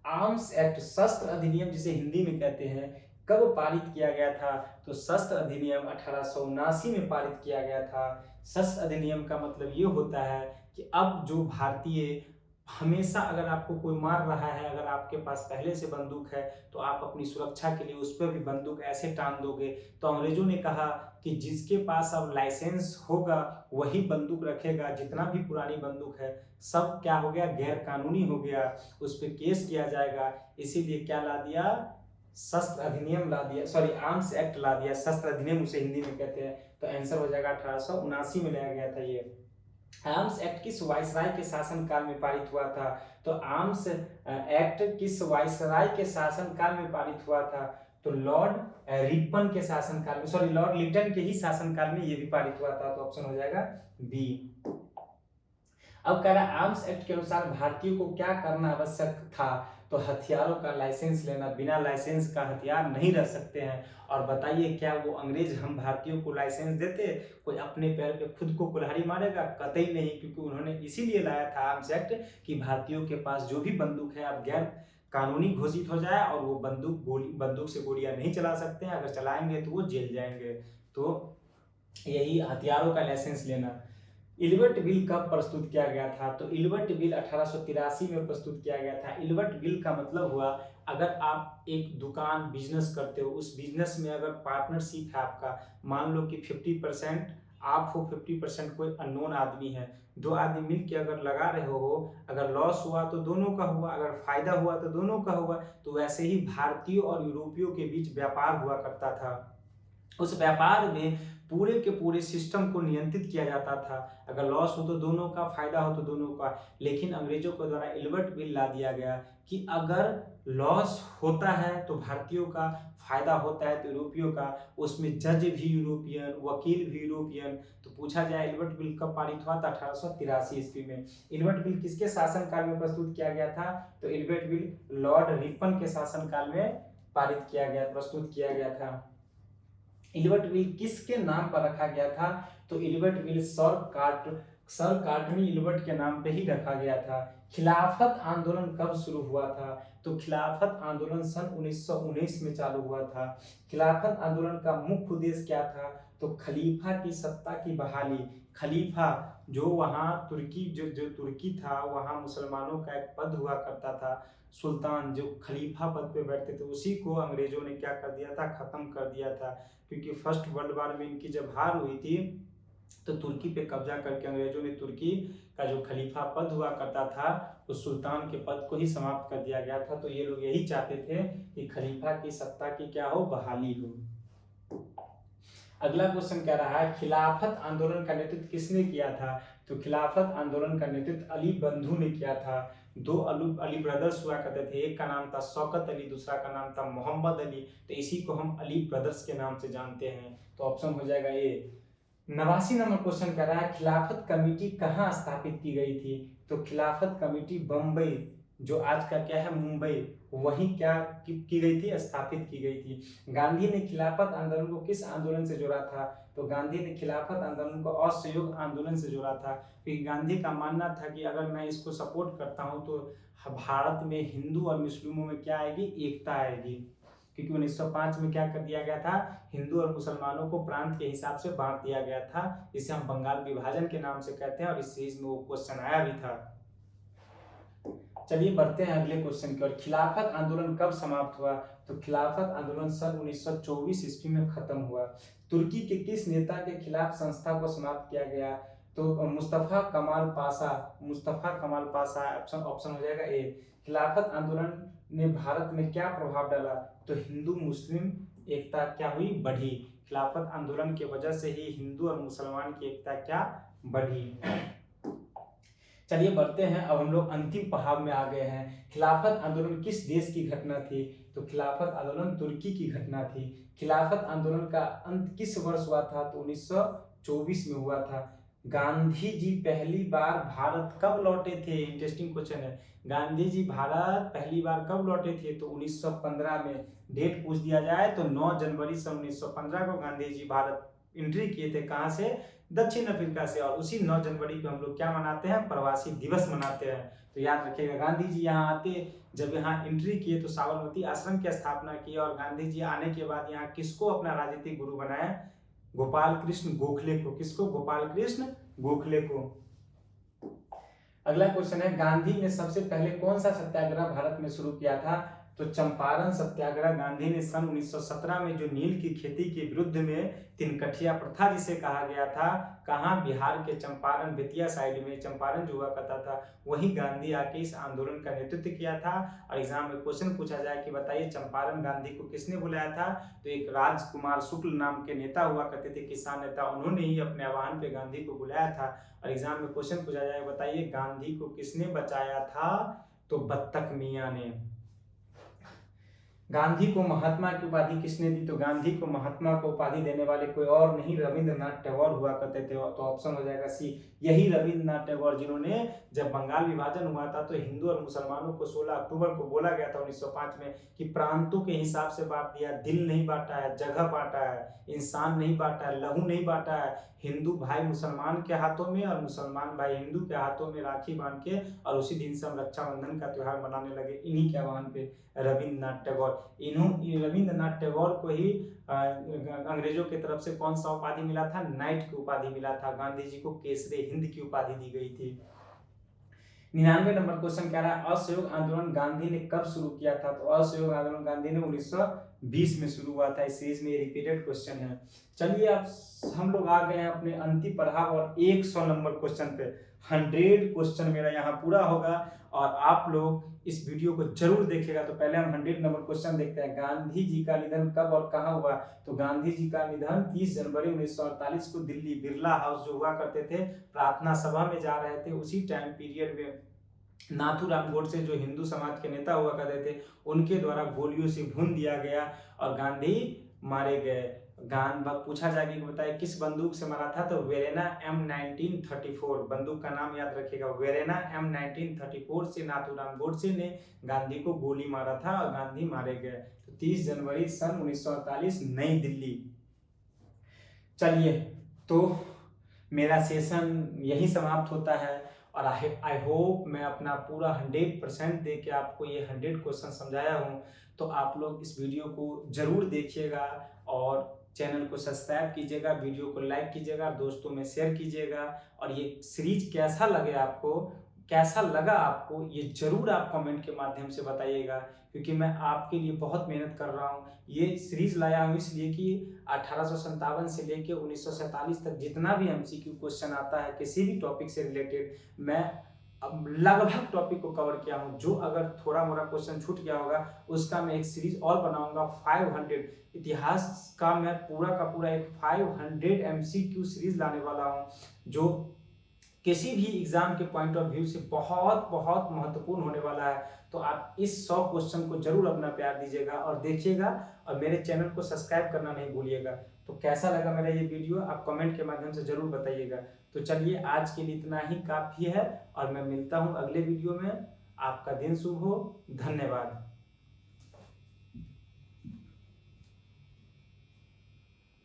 आर्म्स एक्ट शस्त्र अधिनियम जिसे हिंदी में कहते हैं, कब पारित किया गया था? तो शस्त्र अधिनियम 1879 में पारित किया गया था। शस्त्र अधिनियम का मतलब ये होता है कि अब जो भारतीय, हमेशा अगर आपको कोई मार रहा है, अगर आपके पास पहले से बंदूक है, तो आप अपनी सुरक्षा के लिए उस पर भी बंदूक ऐसे टांग दोगे। तो अंग्रेजों ने कहा कि जिसके पास अब लाइसेंस होगा वही बंदूक रखेगा, जितना भी पुरानी बंदूक है सब क्या हो गया, गैर कानूनी हो गया, उस पर केस किया जाएगा। इसीलिए क्या ला दिया, शस्त्र अधिनियम ला दिया, सॉरी आर्म्स एक्ट ला दिया, शस्त्र अधिनियम उसे हिंदी में कहते हैं। तो आंसर हो जाएगा 1879 में लाया गया था ये। आर्म्स एक्ट किस वायसराय के शासन काल में पारित हुआ था? तो आर्म्स एक्ट किस वायसराय के शासन काल में पारित हुआ था? तो लॉर्ड रिपन के शासन काल में, सॉरी लॉर्ड लिटन के ही शासन काल में ये भी पारित हुआ था। तो ऑप्शन हो जाएगा बी। अब कह रहा है आर्म्स एक्ट के अनुसार भारतीयों को क्या करना आवश्यक था? तो हथियारों का लाइसेंस लेना, बिना लाइसेंस का हथियार नहीं रख सकते हैं। और बताइए क्या वो अंग्रेज हम भारतीयों को लाइसेंस देते? कोई अपने पैर पे खुद को कुल्हाड़ी मारेगा? कतई नहीं, क्योंकि उन्होंने इसीलिए लाया था आर्म्स एक्ट कि भारतीयों के पास जो भी बंदूक है अब गैर कानूनी घोषित हो जाए और वो बंदूक से गोलियां नहीं चला सकते हैं, अगर चलाएंगे तो वो जेल जाएंगे। तो यही हथियारों का लाइसेंस लेना। इल्बर्ट बिल कब प्रस्तुत किया गया था? तो इल्बर्ट बिल 1883 में प्रस्तुत किया गया था। इल्बर्ट बिल का मतलब हुआ, अगर आप एक दुकान बिजनेस करते हो, उस बिजनेस में अगर पार्टनरशिप है आपका, मान लो कि 50% आप हो, 50% कोई अननोन आदमी है, दो आदमी मिल के अगर लगा रहे हो, अगर लॉस हुआ तो दोनों का हुआ, अगर फायदा हुआ तो दोनों का हुआ। तो वैसे ही भारतीयों और यूरोपियों के बीच व्यापार हुआ करता था। उस व्यापार में पूरे के पूरे सिस्टम को नियंत्रित किया जाता था, अगर लॉस हो तो दोनों का, फायदा हो तो दोनों का। लेकिन अंग्रेजों के द्वारा इल्बर्ट बिल ला दिया गया कि अगर लॉस होता है तो भारतीयों का, फायदा होता है तो यूरोपियों का, उसमें जज भी यूरोपियन, वकील भी यूरोपियन। तो पूछा जाए इल्बर्ट बिल कब पारित हुआ था? 1883 ईस्वी में। इल्बर्ट बिल किसके शासनकाल में प्रस्तुत किया गया था? तो इल्बर्ट बिल लॉर्ड रिपन के शासनकाल में पारित किया गया, प्रस्तुत किया गया था। इल्बर्ट बिल किसके नाम पर रखा गया था? तो Ilbert bill sir Cartney Ilbert के नाम पे ही रखा गया था। खिलाफत आंदोलन कब शुरू हुआ था? तो खिलाफत आंदोलन सन 1919 में चालू हुआ था। खिलाफत आंदोलन का मुख्य उद्देश्य क्या था? तो खलीफा की सत्ता की बहाली। खलीफा जो वहाँ तुर्की, जो तुर्की था, वहाँ मुसलमानों का एक पद हुआ करता था, सुल्तान जो खलीफा पद पे बैठते थे, उसी को अंग्रेजों ने क्या कर दिया था, खत्म कर दिया था। क्योंकि फर्स्ट वर्ल्ड वॉर में इनकी जब हार हुई थी तो तुर्की पे कब्जा करके अंग्रेजों ने तुर्की का जो खलीफा पद हुआ करता था, उस सुल्तान के पद को ही समाप्त कर दिया गया था। तो ये लोग यही चाहते थे कि खलीफा की सत्ता की क्या हो, बहाली हो। अगला क्वेश्चन कह रहा है खिलाफत आंदोलन का नेतृत्व किसने किया था? तो खिलाफत आंदोलन का नेतृत्व अली बंधु ने किया था। दो अली ब्रदर्स हुआ करते थे, एक का नाम था शौकत अली, दूसरा का नाम था मोहम्मद अली। तो इसी को हम अली ब्रदर्स के नाम से जानते हैं। तो ऑप्शन हो जाएगा ए। 89 नंबर क्वेश्चन कर रहा है खिलाफत कमेटी कहाँ स्थापित की गई थी? तो खिलाफत कमेटी बम्बई, जो आज का क्या है मुंबई, वही क्या की गई थी, स्थापित की गई थी। गांधी ने खिलाफत आंदोलन को किस आंदोलन से जोड़ा था? तो गांधी ने खिलाफत आंदोलन को असहयोग आंदोलन से जोड़ा था, क्योंकि गांधी का मानना था कि अगर मैं इसको सपोर्ट करता हूं तो भारत में हिंदू और मुस्लिमों में क्या आएगी, एकता आएगी। क्योंकि 1905 में क्या कर दिया गया था, हिंदू और मुसलमानों को प्रांत के हिसाब से बांट दिया गया था, जिसे हम बंगाल विभाजन के नाम से कहते हैं, और इस सीरीज में वो क्वेश्चन आया भी था। चलिए बढ़ते हैं अगले क्वेश्चन की ओर। खिलाफत आंदोलन कब समाप्त हुआ? तो खिलाफत आंदोलन सन 1924 ईस्वी में खत्म हुआ। तुर्की के किस नेता के खिलाफ संस्था को समाप्त किया गया? तो मुस्तफ़ा कमाल पाशा, मुस्तफ़ा कमाल पाशा ऑप्शन ऑप्शन हो जाएगा ए। खिलाफत आंदोलन ने भारत में क्या प्रभाव डाला? तो हिंदू मुस्लिम एकता क्या हुई? बढ़ी। खिलाफत आंदोलन की वजह से ही हिंदू और मुसलमान की एकता क्या बढ़ी। चलिए बढ़ते हैं, अब हम लोग अंतिम पड़ाव में आ गए हैं। खिलाफत आंदोलन किस देश की घटना थी? तो खिलाफत आंदोलन तुर्की की घटना थी। खिलाफत आंदोलन का अंत किस वर्ष हुआ था? तो 1924 में हुआ था। गांधी जी पहली बार भारत कब लौटे थे? इंटरेस्टिंग क्वेश्चन है। गांधी जी भारत पहली बार कब लौटे थे? तो 1915 में। डेट पूछ दिया जाए तो 9 जनवरी सन 1915 को गांधी जी भारत एंट्री किए थे। कहाँ से? दक्षिण अफ्रीका से। और उसी 9 जनवरी को हम लोग क्या मनाते हैं? प्रवासी दिवस मनाते हैं। तो याद रखिएगा, गांधी जी यहाँ आते, जब यहाँ एंट्री किए तो साबरमती आश्रम की स्थापना की, और गांधी जी आने के बाद यहाँ किसको अपना राजनीतिक गुरु बनाया? गोपाल कृष्ण गोखले को। किसको? गोपाल कृष्ण गोखले को। अगला क्वेश्चन है, गांधी ने सबसे पहले कौन सा सत्याग्रह भारत में शुरू किया था? तो चंपारण सत्याग्रह गांधी ने सन 1917 में, जो नील की खेती के विरुद्ध में तिनकठिया प्रथा जिसे कहा गया था, कहाँ? बिहार के चंपारण बेतिया साइड में, चंपारण जो हुआ करता था, वही गांधी आके इस आंदोलन का नेतृत्व किया था। और एग्जाम में क्वेश्चन पूछा जाए कि बताइए चंपारण गांधी को किसने बुलाया था? तो एक राजकुमार शुक्ल नाम के नेता हुआ करते थे, किसान नेता, उन्होंने ही अपने आह्वान पे गांधी को बुलाया था। और एग्जाम में क्वेश्चन पूछा जाए, बताइए गांधी को किसने बचाया था? तो बत्तख मियां ने। गांधी को महात्मा की उपाधि किसने दी? तो गांधी को महात्मा को उपाधि देने वाले कोई और नहीं, रविंद्रनाथ टैगोर हुआ करते थे। तो ऑप्शन हो जाएगा सी। यही रविंद्रनाथ टैगोर जिन्होंने, जब बंगाल विभाजन हुआ था तो हिंदू और मुसलमानों को 16 अक्टूबर को बोला गया था 1905 में कि प्रांतों के हिसाब से बांट दिया, दिल नहीं बांटा है, जगह बांटा है, इंसान नहीं बांटा है, लहू नहीं बांटा है। हिंदू भाई मुसलमान के हाथों में और मुसलमान भाई हिंदू के हाथों में राखी बांध के, और उसी दिन से हम रक्षाबंधन का त्योहार मनाने लगे, इन्हीं के आह्वान पे। रविंद्रनाथ टैगोर, रविंद्रनाथ टैगोर को ही अंग्रेजों की तरफ से कौन सा उपाधि मिला था? नाइट की उपाधि मिला था। गांधी जी को केसरे हिंद की उपाधि दी गई थी। 99 नंबर क्वेश्चन कह रहा है, असहयोग आंदोलन गांधी ने कब शुरू किया था? तो असहयोग आंदोलन गांधी ने 1920 में शुरू हुआ था। इस सीरीज में रिपीटेड क्वेश्चन है। चलिए अब हम लोग आ गए हैं अपने अंतिम पड़ाव और 100 नंबर क्वेश्चन पे। 100 क्वेश्चन मेरा यहाँ पूरा होगा और आप लोग इस वीडियो को जरूर देखिएगा। तो पहले हम 100 नंबर क्वेश्चन देखते हैं। गांधी जी का निधन कब और कहाँ हुआ? तो गांधी जी का निधन 30 जनवरी 1948 को दिल्ली बिरला हाउस जो हुआ करते थे, प्रार्थना सभा में जा रहे थे, उसी टाइम पीरियड में नाथूराम गोडसे जो हिंदू समाज के नेता हुआ करते थे, उनके द्वारा गोलियों से भून दिया गया और गांधी मारे गए। पूछा जाएगा कि बताइए किस बंदूक से मारा था? तो वेरेना M1934, बंदूक का नाम याद रखिएगा, वेरेना M1934 से नाथूराम गोडसे ने गांधी को गोली मारा था और गांधी मारे गए। तो 30 जनवरी सन 1948 नई दिल्ली। चलिए तो मेरा सेशन यही समाप्त होता है और आई होप मैं अपना पूरा 100% दे के आपको ये 100 क्वेश्चन समझाया हूँ। तो आप लोग इस वीडियो को जरूर देखिएगा और चैनल को सब्सक्राइब कीजिएगा, वीडियो को लाइक कीजिएगा, दोस्तों में शेयर कीजिएगा। और ये सीरीज कैसा लगे आपको, कैसा लगा आपको, ये जरूर आप कमेंट के माध्यम से बताइएगा, क्योंकि मैं आपके लिए बहुत मेहनत कर रहा हूँ। ये सीरीज लाया हूँ इसलिए कि 1857 से लेके 1947 तक जितना भी MCQ क्वेश्चन आता है किसी भी टॉपिक से रिलेटेड, मैं अब लगभग टॉपिक को कवर किया हूँ। जो अगर थोड़ा मोड़ा क्वेश्चन छूट गया होगा उसका मैं एक सीरीज और बनाऊंगा 500 इतिहास का, मैं पूरा का पूरा एक 500 MCQ सीरीज लाने वाला हूँ, जो किसी भी एग्जाम के पॉइंट ऑफ व्यू से बहुत बहुत महत्वपूर्ण होने वाला है। तो आप इस 100 क्वेश्चन को जरूर अपना प्यार दीजिएगा और देखिएगा, और मेरे चैनल को सब्सक्राइब करना नहीं भूलिएगा। तो कैसा लगा मेरा ये वीडियो आप कमेंट के माध्यम से जरूर बताइएगा। तो चलिए आज के लिए इतना ही काफ़ी है और मैं मिलता हूँ अगले वीडियो में। आपका दिन शुभ हो। धन्यवाद।